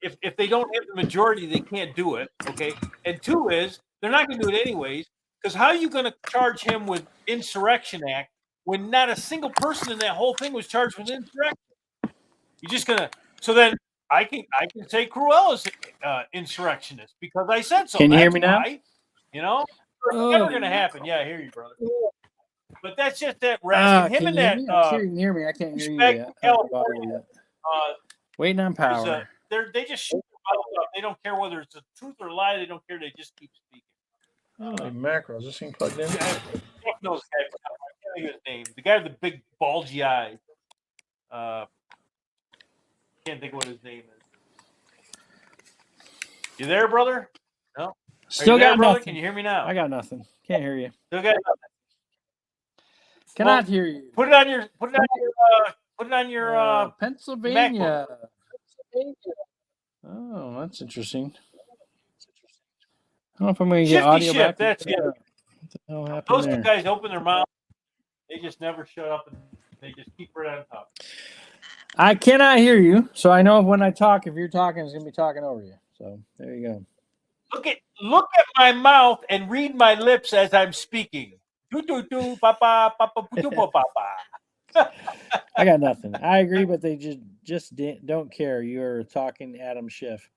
if they don't have the majority, they can't do it. Okay. And two is they're not going to do it anyways. Because how are you going to charge him with Insurrection Act when not a single person in that whole thing was charged with insurrection? You're just going to. So then I can say Cruella's insurrectionist because I said so. Can you hear me now? You know, it's never going to happen. Yeah, I hear you, brother. But that's just that Raskin. Him and that. I'm sure you can hear me. I can't hear you yet. California. Waiting on power. They just shoot their mouth up. They don't care whether it's a truth or a lie. They don't care. They just keep speaking. Holy mackerel. Is this thing plugged in? Jeff knows the guy. I can't think of his name. The guy with the big bulgy eyes. Can't think of what his name is. You there, brother? No. Still got brother? nothing. Can you hear me now? I got nothing. Can't hear you. Still got nothing. Cannot hear you. Put it on your Pennsylvania. Oh, that's interesting. don't know if I'm going to get Shifty audio shift, back. that's it. What the hell happened Those there? two guys open their mouth. They just never shut up, and they just keep right on top. I cannot hear you, so I know when I talk, if you're talking, it's going to be talking over you. So there you go. Look at my mouth and read my lips as I'm speaking. Do do do papa papa do papa. I got nothing. I agree, but they just don't care. You're talking Adam Schiff.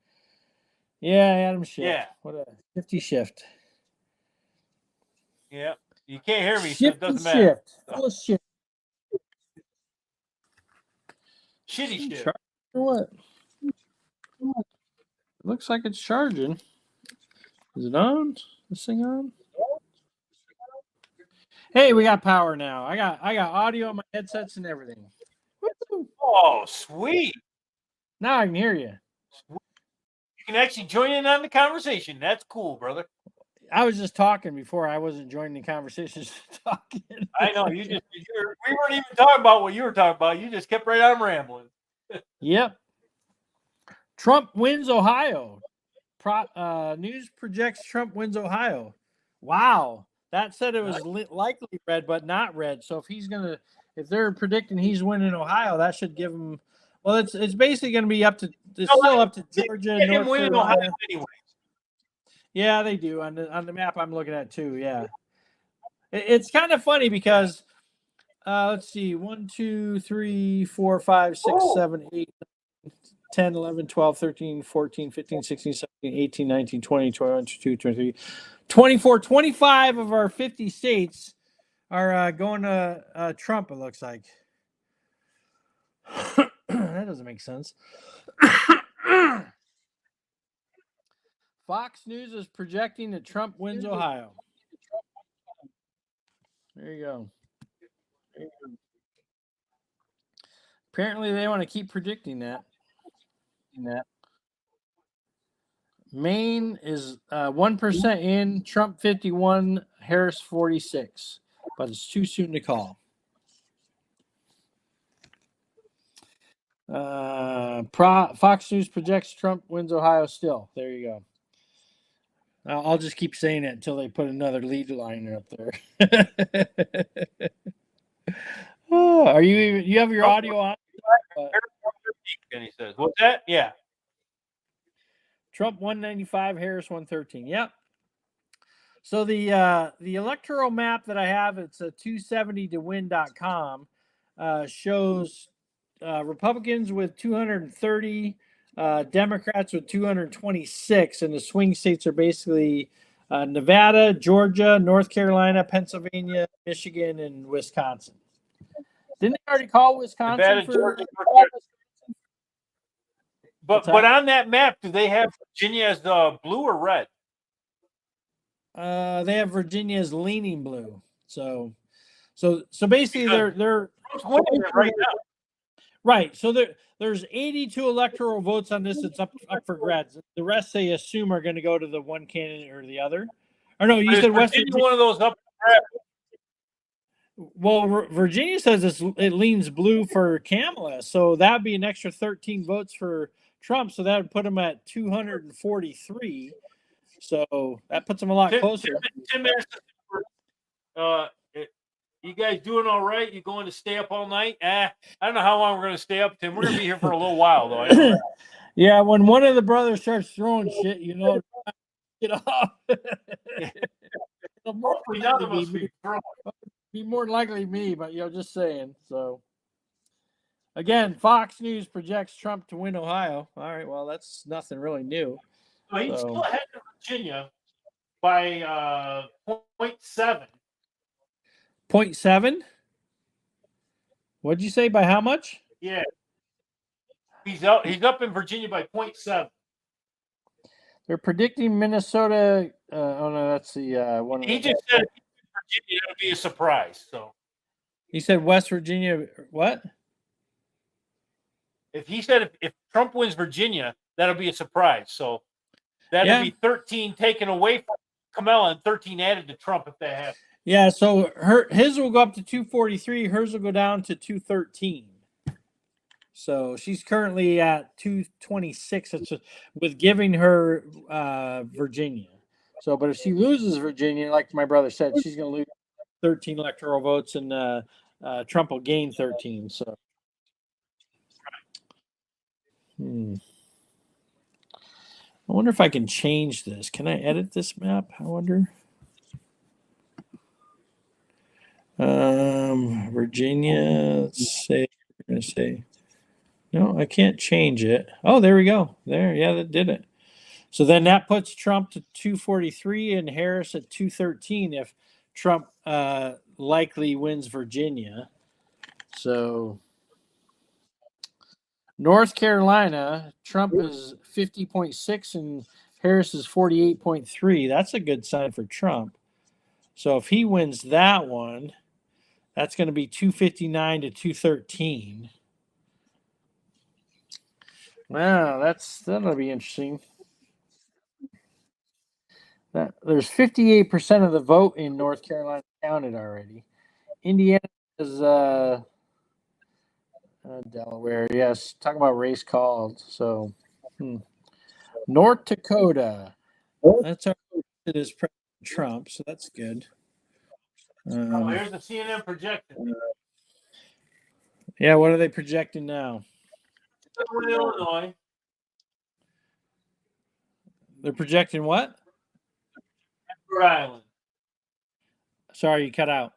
Yeah, Adam Schiff. Yeah. What a shifty shift. Yeah. You can't hear me, so Shifty it doesn't matter. shift. Full of shit. Shitty shit. Or what? Looks like it's charging. Is it on? This thing on? Hey, we got power now. I got audio on my headsets and everything. Woo-hoo. Oh, sweet. Now I can hear you. You can actually join in on the conversation. That's cool, brother. I was just talking before. I wasn't joining the conversation. Talking. I know we weren't even talking about what you were talking about. You just kept right on rambling. Yep. Trump wins Ohio. News projects Trump wins Ohio. Wow. That said it was likely red, but not red. So if they're predicting he's winning Ohio, that should give him. Well, it's basically going to be up to Georgia and North Carolina. Anyway. Yeah, they do on the map I'm looking at too. Yeah, it's kind of funny because let's see, 1, 2, 3, 4, 5, 6, 7, 8, 10, 11, 12, 13, 14, 15, 16, 17, 18, 19, 20, 21, 22, 23, 24, 25 of our 50 states are going to Trump, it looks like. That doesn't make sense. Fox News is projecting that Trump wins Ohio. There you go. Apparently, they want to keep predicting that. Maine is 1% in, Trump 51, Harris 46, but it's too soon to call. Fox News projects Trump wins Ohio still. There you go. I'll just keep saying it until they put another lead liner up there. Are you have your audio on? And he says, "What's that?" Yeah. Trump 195, Harris 113. Yep. So the electoral map that I have, it's a 270towin.com, shows Republicans with 230, Democrats with 226, and the swing states are basically Nevada, Georgia, North Carolina, Pennsylvania, Michigan, and Wisconsin. Didn't they already call Wisconsin Nevada, for? Georgia, but on that map, do they have Virginia as blue or red? They have Virginia as leaning blue. So basically they're right now. Right. So there's 82 electoral votes on this. It's up for grabs. The rest they assume are going to go to the one candidate or the other. Or no, you said West Virginia. One of those up for grabs. Well, Virginia says it leans blue for Kamala, so that'd be an extra 13 votes for Trump. So that would put him at 243. So that puts him a lot closer. Tim you guys doing all right? You going to stay up all night? I don't know how long we're going to stay up, Tim. We're going to be here for a little while, though. Yeah, when one of the brothers starts throwing shit, get off. Be more likely me, but just saying. So again, Fox News projects Trump to win Ohio. All right, well, that's nothing really new. So he's still ahead of Virginia by 0.7. 0.7? What'd you say? By how much? Yeah. He's up in Virginia by 0.7. They're predicting Minnesota. Oh no, that's the one. He just said Virginia, it'll be a surprise. So he said West Virginia. What? If he said if Trump wins Virginia, that'll be a surprise. So that'll be 13 taken away from Kamala and 13 added to Trump if that happens. Yeah, so his will go up to 243. Hers will go down to 213. So she's currently at 226 with giving her Virginia. So, but if she loses Virginia, like my brother said, she's going to lose 13 electoral votes, and Trump will gain 13. So, I wonder if I can change this. Can I edit this map? I wonder. Virginia. Let's say. We're going to say. No, I can't change it. Oh, there we go. There, yeah, that did it. So then that puts Trump to 243 and Harris at 213 if Trump likely wins Virginia. So North Carolina, Trump is 50.6 and Harris is 48.3. That's a good sign for Trump. So if he wins that one, that's going to be 259 to 213. Wow, that'll be interesting. There's 58% of the vote in North Carolina counted already. Indiana is Delaware. Yes, talking about race called. So, North Dakota. That's our it is President Trump, so that's good. Here's the CNN projection. Yeah, what are they projecting now? Illinois. They're projecting what? Rhode Island. Sorry, you cut out.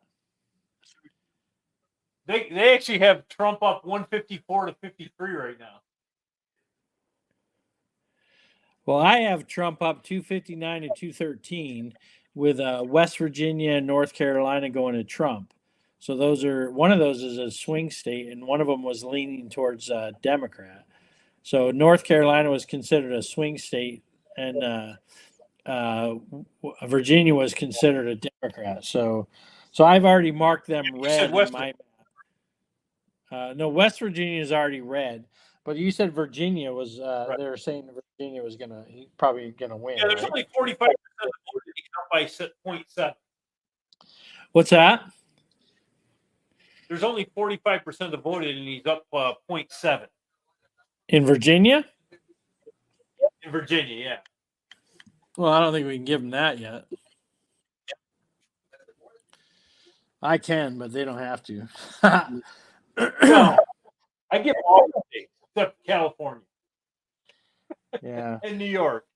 They actually have Trump up 154 to 53 right now. Well, I have Trump up 259 to 213 with West Virginia and North Carolina going to Trump. So one of those is a swing state, and one of them was leaning towards Democrat. So North Carolina was considered a swing state, and Virginia was considered a Democrat. So I've already marked them red in my map. No, West Virginia is already red. But you said Virginia was. Right. They were saying Virginia was probably gonna win. Yeah, there's only 45% of the vote by 0.7. What's that? There's only 45% of the voted, and he's up 0.7. In Virginia? In Virginia, yeah. Well, I don't think we can give them that yet. I can, but they don't have to. No, I give all the states except California. Yeah. And New York.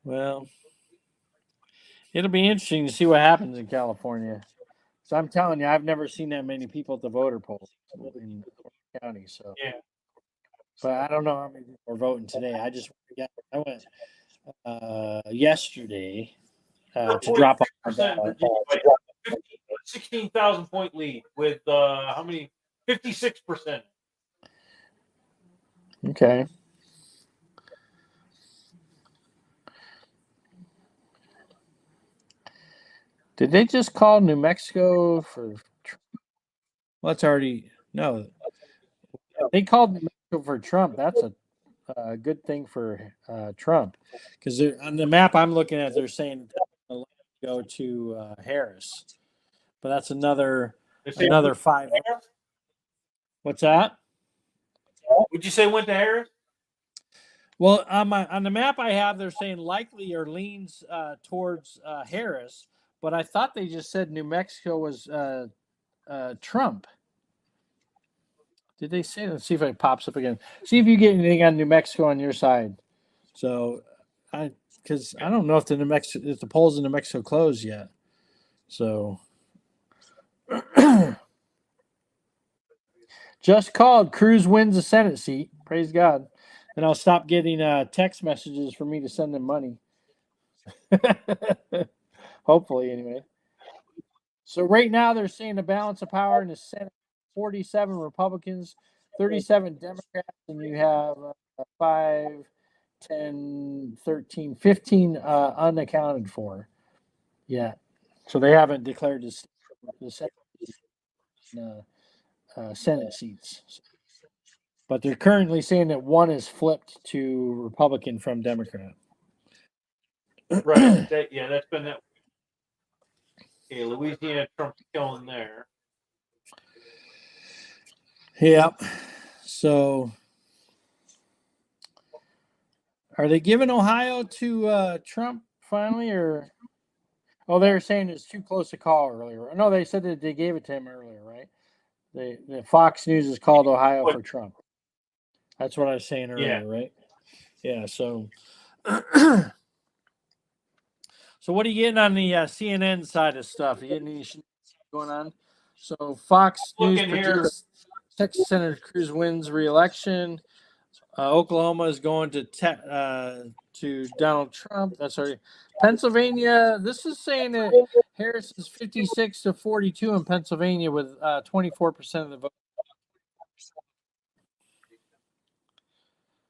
Well, it'll be interesting to see what happens in California. So I'm telling you, I've never seen that many people at the voter polls in county. So yeah. But I don't know how many people are voting today. I went yesterday to drop off my ballot. 16,000 point lead with how many? 56%. Okay. Did they just call New Mexico for? Well, that's already no. They called New Mexico for Trump. That's a good thing for Trump, because on the map I'm looking at, they're saying go to Harris, but that's another 5. What's that? Would you say went to Harris? Well, on the map I have, they're saying likely or leans towards Harris, but I thought they just said New Mexico was Trump. Did they say? Let's see if it pops up again. See if you get anything on New Mexico on your side. So, because I don't know if the polls in New Mexico closed yet. So, just called. Cruz wins the Senate seat. Praise God. And I'll stop getting text messages for me to send them money. Hopefully, anyway. So right now they're saying the balance of power in the Senate: 47 Republicans, 37 Democrats, and you have 5, 10, 13, 15 unaccounted for. Yeah. So they haven't declared the Senate seats. But they're currently saying that one is flipped to Republican from Democrat. Right. That's been that. Okay, Louisiana, Trump's killing there. Yep. So, Are they giving Ohio to Trump finally, or? Oh, they were saying it's too close to call earlier. No, they said that they gave it to him earlier, right? The Fox News has called Ohio for Trump. That's what I was saying earlier, right? Yeah. So, so what are you getting on the CNN side of stuff? You getting any going on? So Fox News predicts Texas Senator Cruz wins re-election. Oklahoma is going to Donald Trump. That's already Pennsylvania. This is saying that Harris is 56-42 in Pennsylvania with 24% of the vote.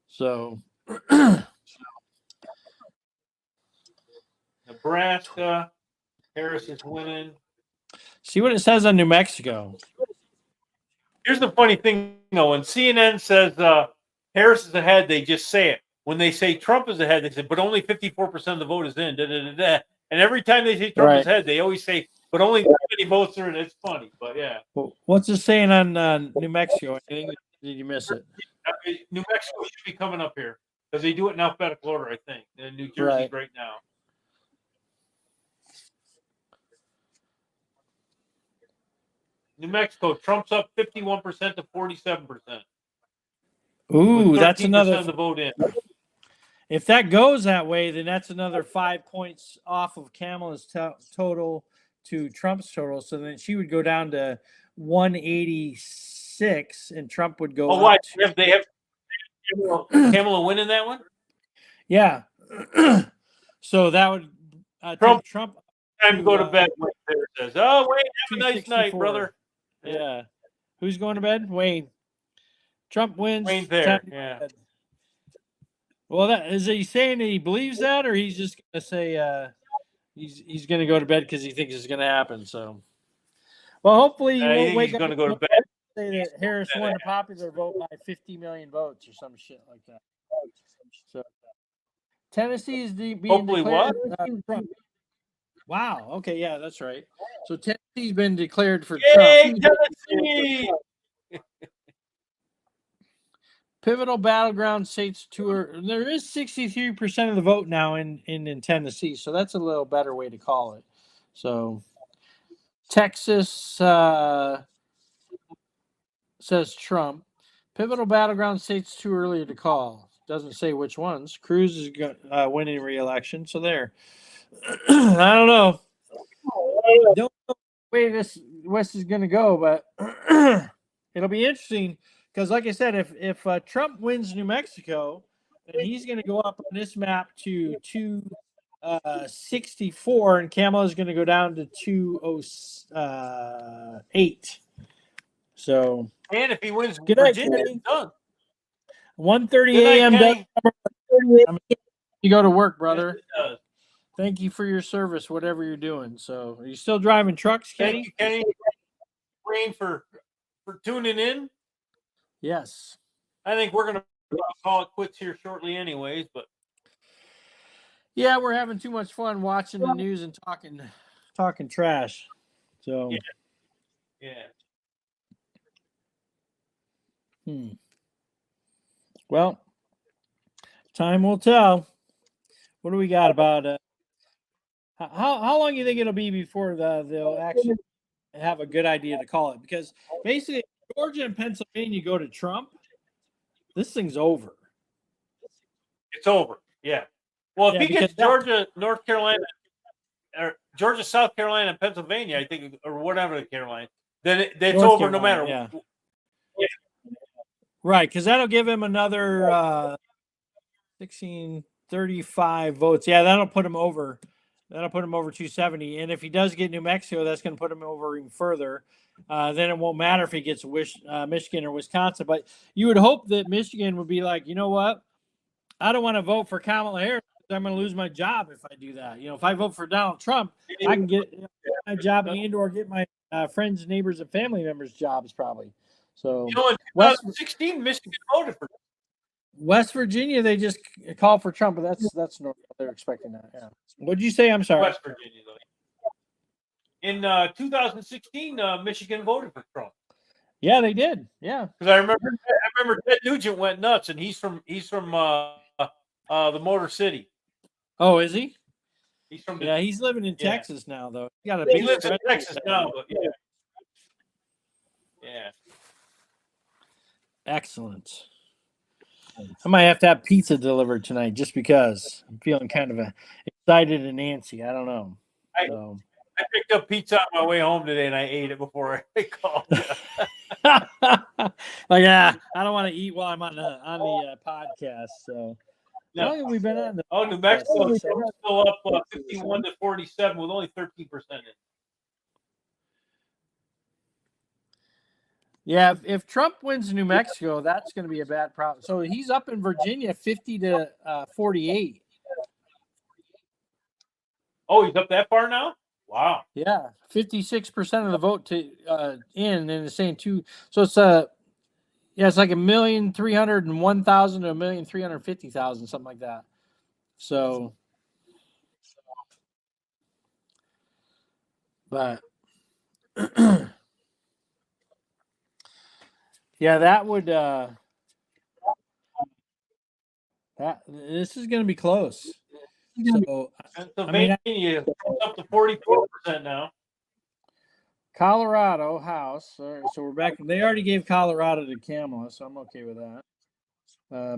So Nebraska, Harris is winning. See what it says on New Mexico. Here's the funny thing, though. When CNN says Harris is ahead, they just say it. When they say Trump is ahead, they say, but only 54% of the vote is in. Da, da, da, da. And every time they say Trump is ahead, they always say, but only 30 votes are in. It's funny, but yeah. Well, what's it saying on New Mexico? Did you miss it? New Mexico should be coming up here because they do it in alphabetical order, I think. And New Jersey right now. New Mexico, Trump's up 51% to 47%. Ooh, that's another of the vote in. If that goes that way, then that's another 5 points off of Kamala's total to Trump's total. So then she would go down to 186, and Trump would go. Oh, why? They have Kamala winning that one? Yeah. So that would Trump. Time to go to bed. There it says, "Oh, Wayne, have a nice night, brother." Yeah. Who's going to bed? Wayne. Trump wins. Wayne's there. Yeah. Well, is he saying that he believes that, or he's just going to say he's going to go to bed because he thinks it's going to happen? So, well, hopefully he won't wake he's up going to go to bed. Say that Harris won a popular vote by 50 million votes or some shit like that. So, Tennessee is being hopefully declared. Wow. Okay. Yeah, that's right. So Tennessee's been declared for Trump. Tennessee! Pivotal battleground states tour. There is 63% of the vote now in Tennessee, so that's a little better way to call it. So Texas says Trump. Pivotal battleground states too early to call. Doesn't say which ones. Cruz is winning re-election, so there. I don't know. Don't know the way this West is going to go, but it'll be interesting. Because, like I said, if Trump wins New Mexico, then he's going to go up on this map to 264, and Kamala's going to go down to 208. So, and if he wins Virginia, it's done. 1:30 a.m. You go to work, brother. Yes, thank you for your service, whatever you're doing. So, are you still driving trucks, Kenny? Thank you, Kenny, Rain, for tuning in. Yes. I think we're going to call it quits here shortly anyways, but yeah, we're having too much fun watching the news and talking trash. So yeah. Well, time will tell. What do we got about how long do you think it'll be before they'll actually have a good idea to call it? Because basically Georgia and Pennsylvania go to Trump, this thing's over. It's over. Yeah. Well, if he gets Georgia, North Carolina, or Georgia, South Carolina, and Pennsylvania, I think, or whatever the Carolina, then it's North over Carolina, no matter what. Yeah. Right, because that'll give him another 1635 votes. Yeah, that'll put him over. That'll put him over 270. And if he does get New Mexico, that's going to put him over even further. Then it won't matter if he gets Michigan or Wisconsin. But you would hope that Michigan would be like, you know what? I don't want to vote for Kamala Harris because I'm going to lose my job if I do that. You know, if I vote for Donald Trump, I can get my job and or get my friends, neighbors, and family members' jobs probably. So, in 2016, Michigan voted for West Virginia. They just called for Trump, but that's normal. They're expecting that. Yeah. What'd you say? I'm sorry. West Virginia, though. In 2016, Michigan voted for Trump. Yeah, they did. Yeah, because I remember Ted Nugent went nuts, and he's from The Motor City. Oh, is he? He's from Yeah, he's living in Texas now, though. He got a he big lives in stretch Texas there. now, but yeah. Yeah. Excellent. I might have to have pizza delivered tonight just because I'm feeling kind of excited and antsy. I don't know. So. I picked up pizza on my way home today, and I ate it before I called you. Like, yeah, I don't want to eat while I'm on the podcast. So, No. how long have we been on the? New Mexico is still up 51 to 47 with only 13% in. Yeah, if Trump wins New Mexico, that's going to be a bad problem. So he's up in Virginia, 50 to 48. Oh, he's up that far now? Wow. Yeah, 56% of the vote to in, and it's saying two. So it's it's like 1,301,000 to 1,350,000, something like that. So, but yeah, that would that this is going to be close. So Pennsylvania up to 44% now. Colorado House. So we're back. They already gave Colorado to Kamala, so I'm okay with that.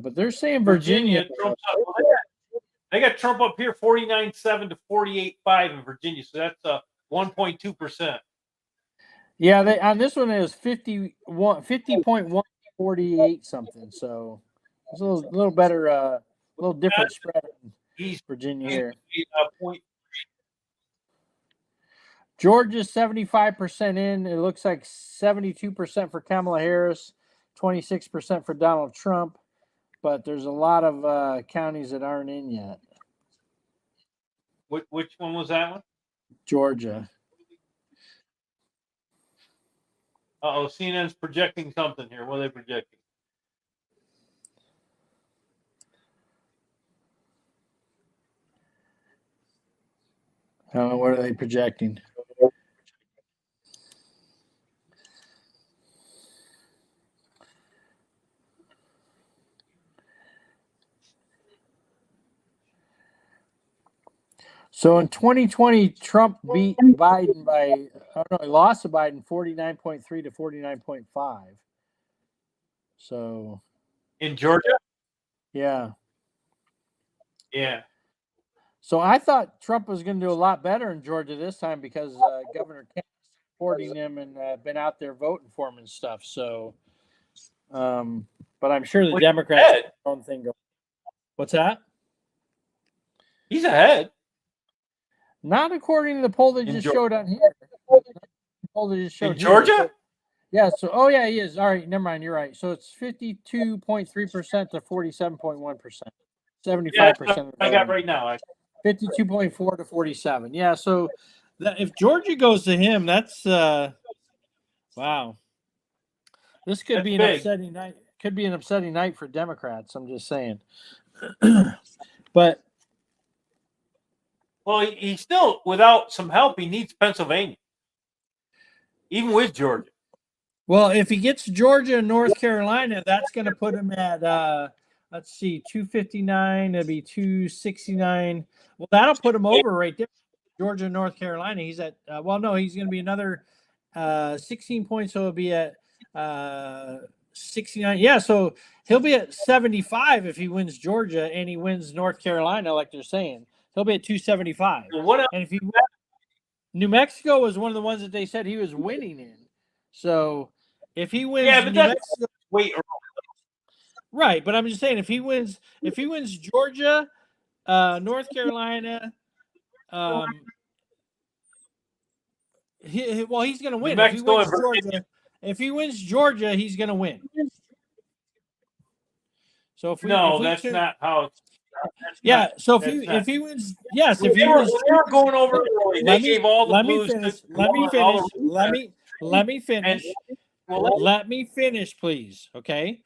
But they're saying Virginia. Trump's up. They got Trump up here 49.7 to 48.5 in Virginia, so that's 1.2%. Yeah, they on this one is 50.148 something. So it's a little better, a little different spread in Virginia here. Georgia's 75% in. It looks like 72% for Kamala Harris, 26% for Donald Trump, but there's a lot of counties that aren't in yet. Which one was that one? Georgia. CNN's projecting something here. What are they projecting? I don't know. What are they projecting? So in 2020, Trump beat Biden by, he lost to Biden 49.3 to 49.5. So. In Georgia? Yeah. Yeah. So I thought Trump was going to do a lot better in Georgia this time because Governor Kemp is supporting him and been out there voting for him and stuff. So, but I'm sure the Democrats have their own thing going. What's that? He's ahead. Not according to the poll they just showed on here. The poll they just showed in Georgia? So, yeah. So, he is. All right. Never mind. You're right. So it's 52.3% to 47.1%. 75%. I got right now. 52.4 to 47. Yeah. So if Georgia goes to him, that's wow. This could be an upsetting night. Could be an upsetting night for Democrats. I'm just saying. But well, he still, without some help, he needs Pennsylvania, even with Georgia. Well, if he gets Georgia and North Carolina, that's going to put him at let's see, 259. That'd be 269. Well, that'll put him over right there. Georgia and North Carolina. He's at he's going to be another 16 points, so it'll be at 69. Yeah, so he'll be at 75 if he wins Georgia and he wins North Carolina, like they're saying. He'll be at 275. Well, and if he New Mexico was one of the ones that they said he was winning in. So if he wins New Mexico, right, but I'm just saying if he wins Georgia, North Carolina, he's going to win. If he wins Georgia, he's going to win. So that's not how it's. So if he wins, yes, if he wins, they were going over. They gave all the blues. Let me finish. Let me finish, please. Okay,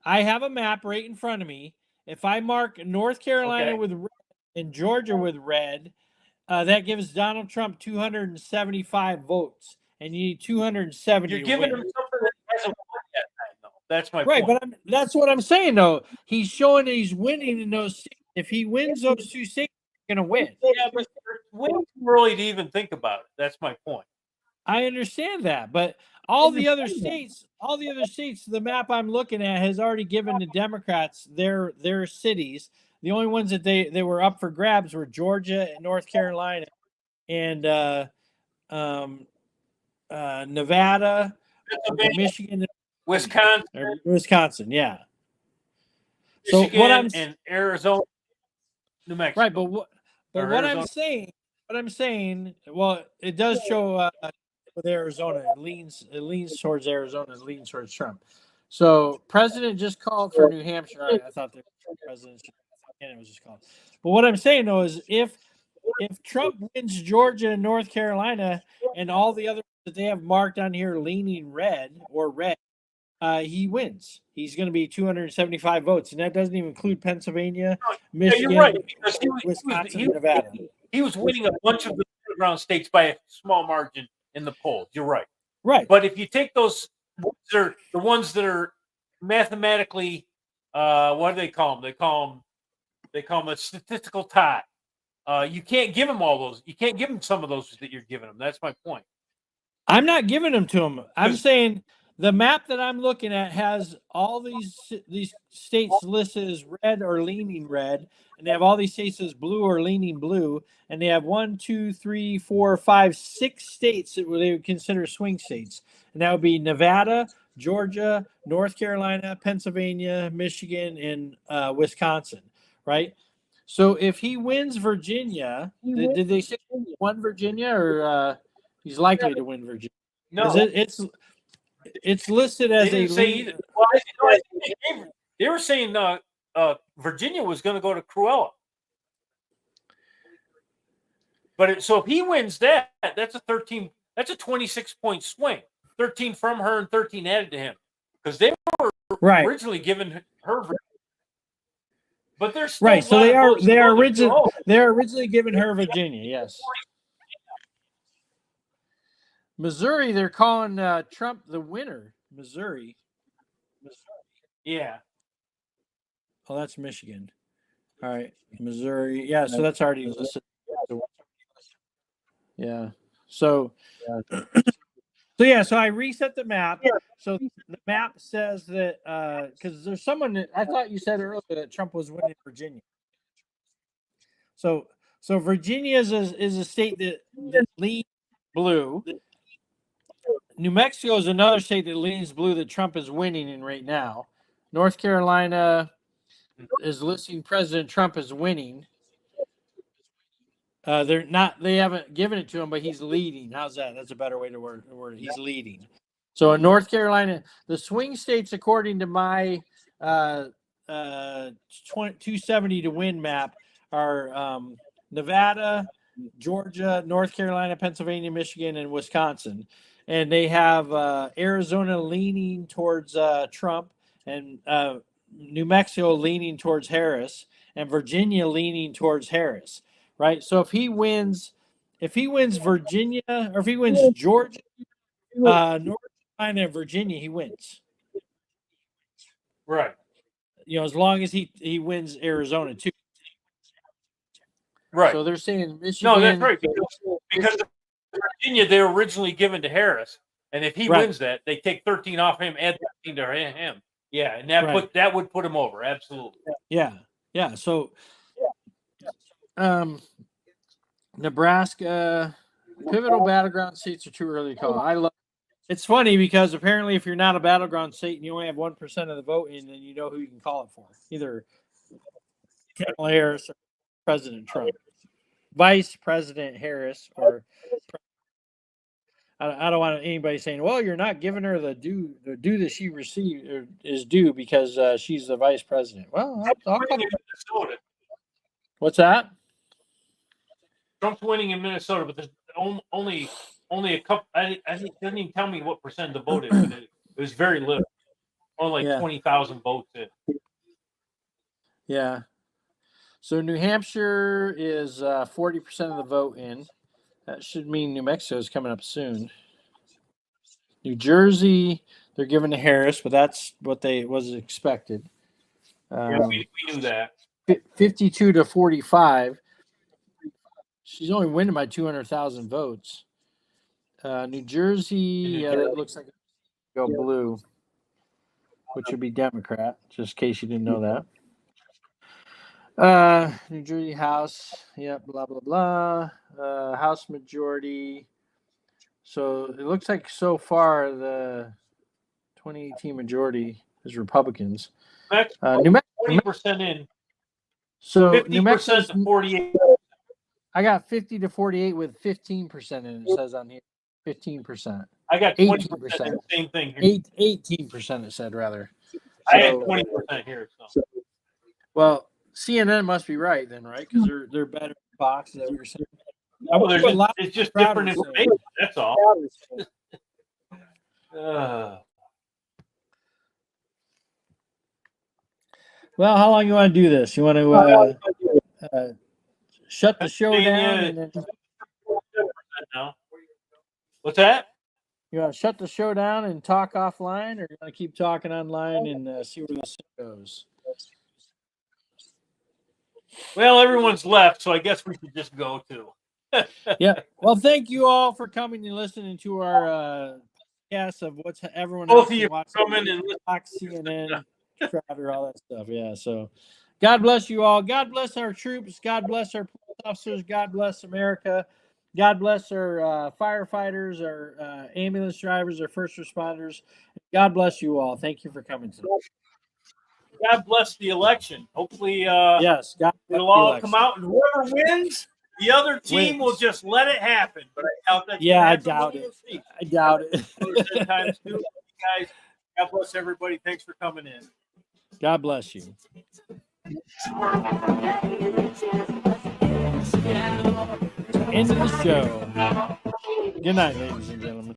I have a map right in front of me. If I mark North Carolina with red and Georgia with red, that gives Donald Trump 275 votes, and you need 270. You're giving him something that hasn't won yet, though. That's my Right, point. but that's what I'm saying, though. He's showing that he's winning in those states. If he wins those 2 states, he's going to win. Yeah, but it's way too early to even think about it. That's my point. I understand that, but all the other states, the map I'm looking at has already given the Democrats their cities. The only ones that they were up for grabs were Georgia and North Carolina and Nevada, Michigan, Wisconsin. Yeah. So Michigan what I'm and Arizona, New Mexico. right, but what I'm saying, well, it does show with Arizona, it leans towards Arizona, it leans towards Trump. So president just called for New Hampshire. I thought the president and it was just called. But what I'm saying though is if Trump wins Georgia and North Carolina and all the other that they have marked on here leaning red, he wins. He's going to be 275 votes, and that doesn't even include Pennsylvania, Michigan, you're right, because Wisconsin, and Nevada. He was winning a bunch of the battleground states by a small margin in the polls. You're right. Right. But if you take those, the ones that are mathematically, what do they call them? They call them a statistical tie. You can't give him all those. You can't give him some of those that you're giving him. That's my point. I'm not giving them to him. I'm saying the map that I'm looking at has all these states listed as red or leaning red, and they have all these states as blue or leaning blue, and they have 1, 2, 3, 4, 5, 6 states that they would consider swing states, and that would be Nevada, Georgia, North Carolina, Pennsylvania, Michigan, and Wisconsin, right? So if he wins Virginia, did they say he won Virginia, or he's likely to win Virginia? No, it's listed as they didn't say either. Well, I think they were saying Virginia was going to go to Cruella. But so if he wins that, that's a 26-point swing. 13 from her and 13 added to him, because they were originally given her. But they're still right. So they are originally giving her Virginia. Yes. Missouri, they're calling Trump the winner. Missouri. Yeah. Oh, that's Michigan. All right, Missouri. Yeah, so that's already listed. Yeah. So I reset the map. So the map says that because there's someone that I thought you said earlier that Trump was winning Virginia. So Virginia is a state that leans blue. New Mexico is another state that leans blue that Trump is winning in right now. North Carolina is listing President Trump as winning. They haven't given it to him, but he's leading. How's that? That's a better way to word it. He's leading. So in North Carolina, the swing states, according to my 270 to win map, are Nevada, Georgia, North Carolina, Pennsylvania, Michigan, and Wisconsin. And they have Arizona leaning towards Trump, and New Mexico leaning towards Harris, and Virginia leaning towards Harris. Right. So if he wins Virginia, or if he wins Georgia, North Carolina, and Virginia, he wins. Right. As long as he wins Arizona too. Right. So they're saying Michigan. No, that's right, because Virginia they were originally given to Harris, and if he wins that, they take 13 off him, add 13 to him. Yeah, and that would put him over. Absolutely. Yeah. So, Nebraska pivotal battleground states are too early to call. It's funny because apparently if you're not a battleground state and you only have 1% of the vote in, then you know who you can call it for. Either Kamala Harris or President Trump. Vice President Harris or I don't want anybody saying, well, you're not giving her the due that she received or is due because she's the vice president. Well, what's that? Trump's winning in Minnesota, but there's only a couple. I think it doesn't even tell me what percent of the vote is, but it was very little. Only like 20,000 votes in. Yeah. So New Hampshire is 40% of the vote in. That should mean New Mexico is coming up soon. New Jersey, they're giving to Harris, but that's what was expected. We knew that. 52 to 45. She's only winning by 200,000 votes. New Jersey, that looks like go blue, which would be Democrat, just in case you didn't know that. New Jersey House, blah, blah, blah. House majority. So it looks like so far the 2018 majority is Republicans. New Mexico, 20% in. So 50% to 48. I got 50 to 48 with 15% in it, says on here. 15%. I got 20%. Same thing here. 18% it said, rather. I had 20% here. So. Well, CNN must be right then, right? Because they're better box. Is that what you're saying? It's just different information. That's all. Well, how long you want to do this? You want to shut the show down? And then... What's that? You want to shut the show down and talk offline, or you want to keep talking online and see where this goes? Well, everyone's left, so I guess we should just go too. Yeah. Well, thank you all for coming and listening to our cast of what's everyone both else of you coming and CNN, Crowder, all that stuff. Yeah. So, God bless you all. God bless our troops. God bless our police officers. God bless America. God bless our firefighters, our ambulance drivers, our first responders. God bless you all. Thank you for coming today. God bless the election. Hopefully, yes, God it'll all come out, and whoever wins, the other team will just let it happen. But I doubt that. Yeah, I doubt it. I doubt it. Times too. You guys, God bless everybody. Thanks for coming in. God bless you. End of the show. Good night, ladies and gentlemen.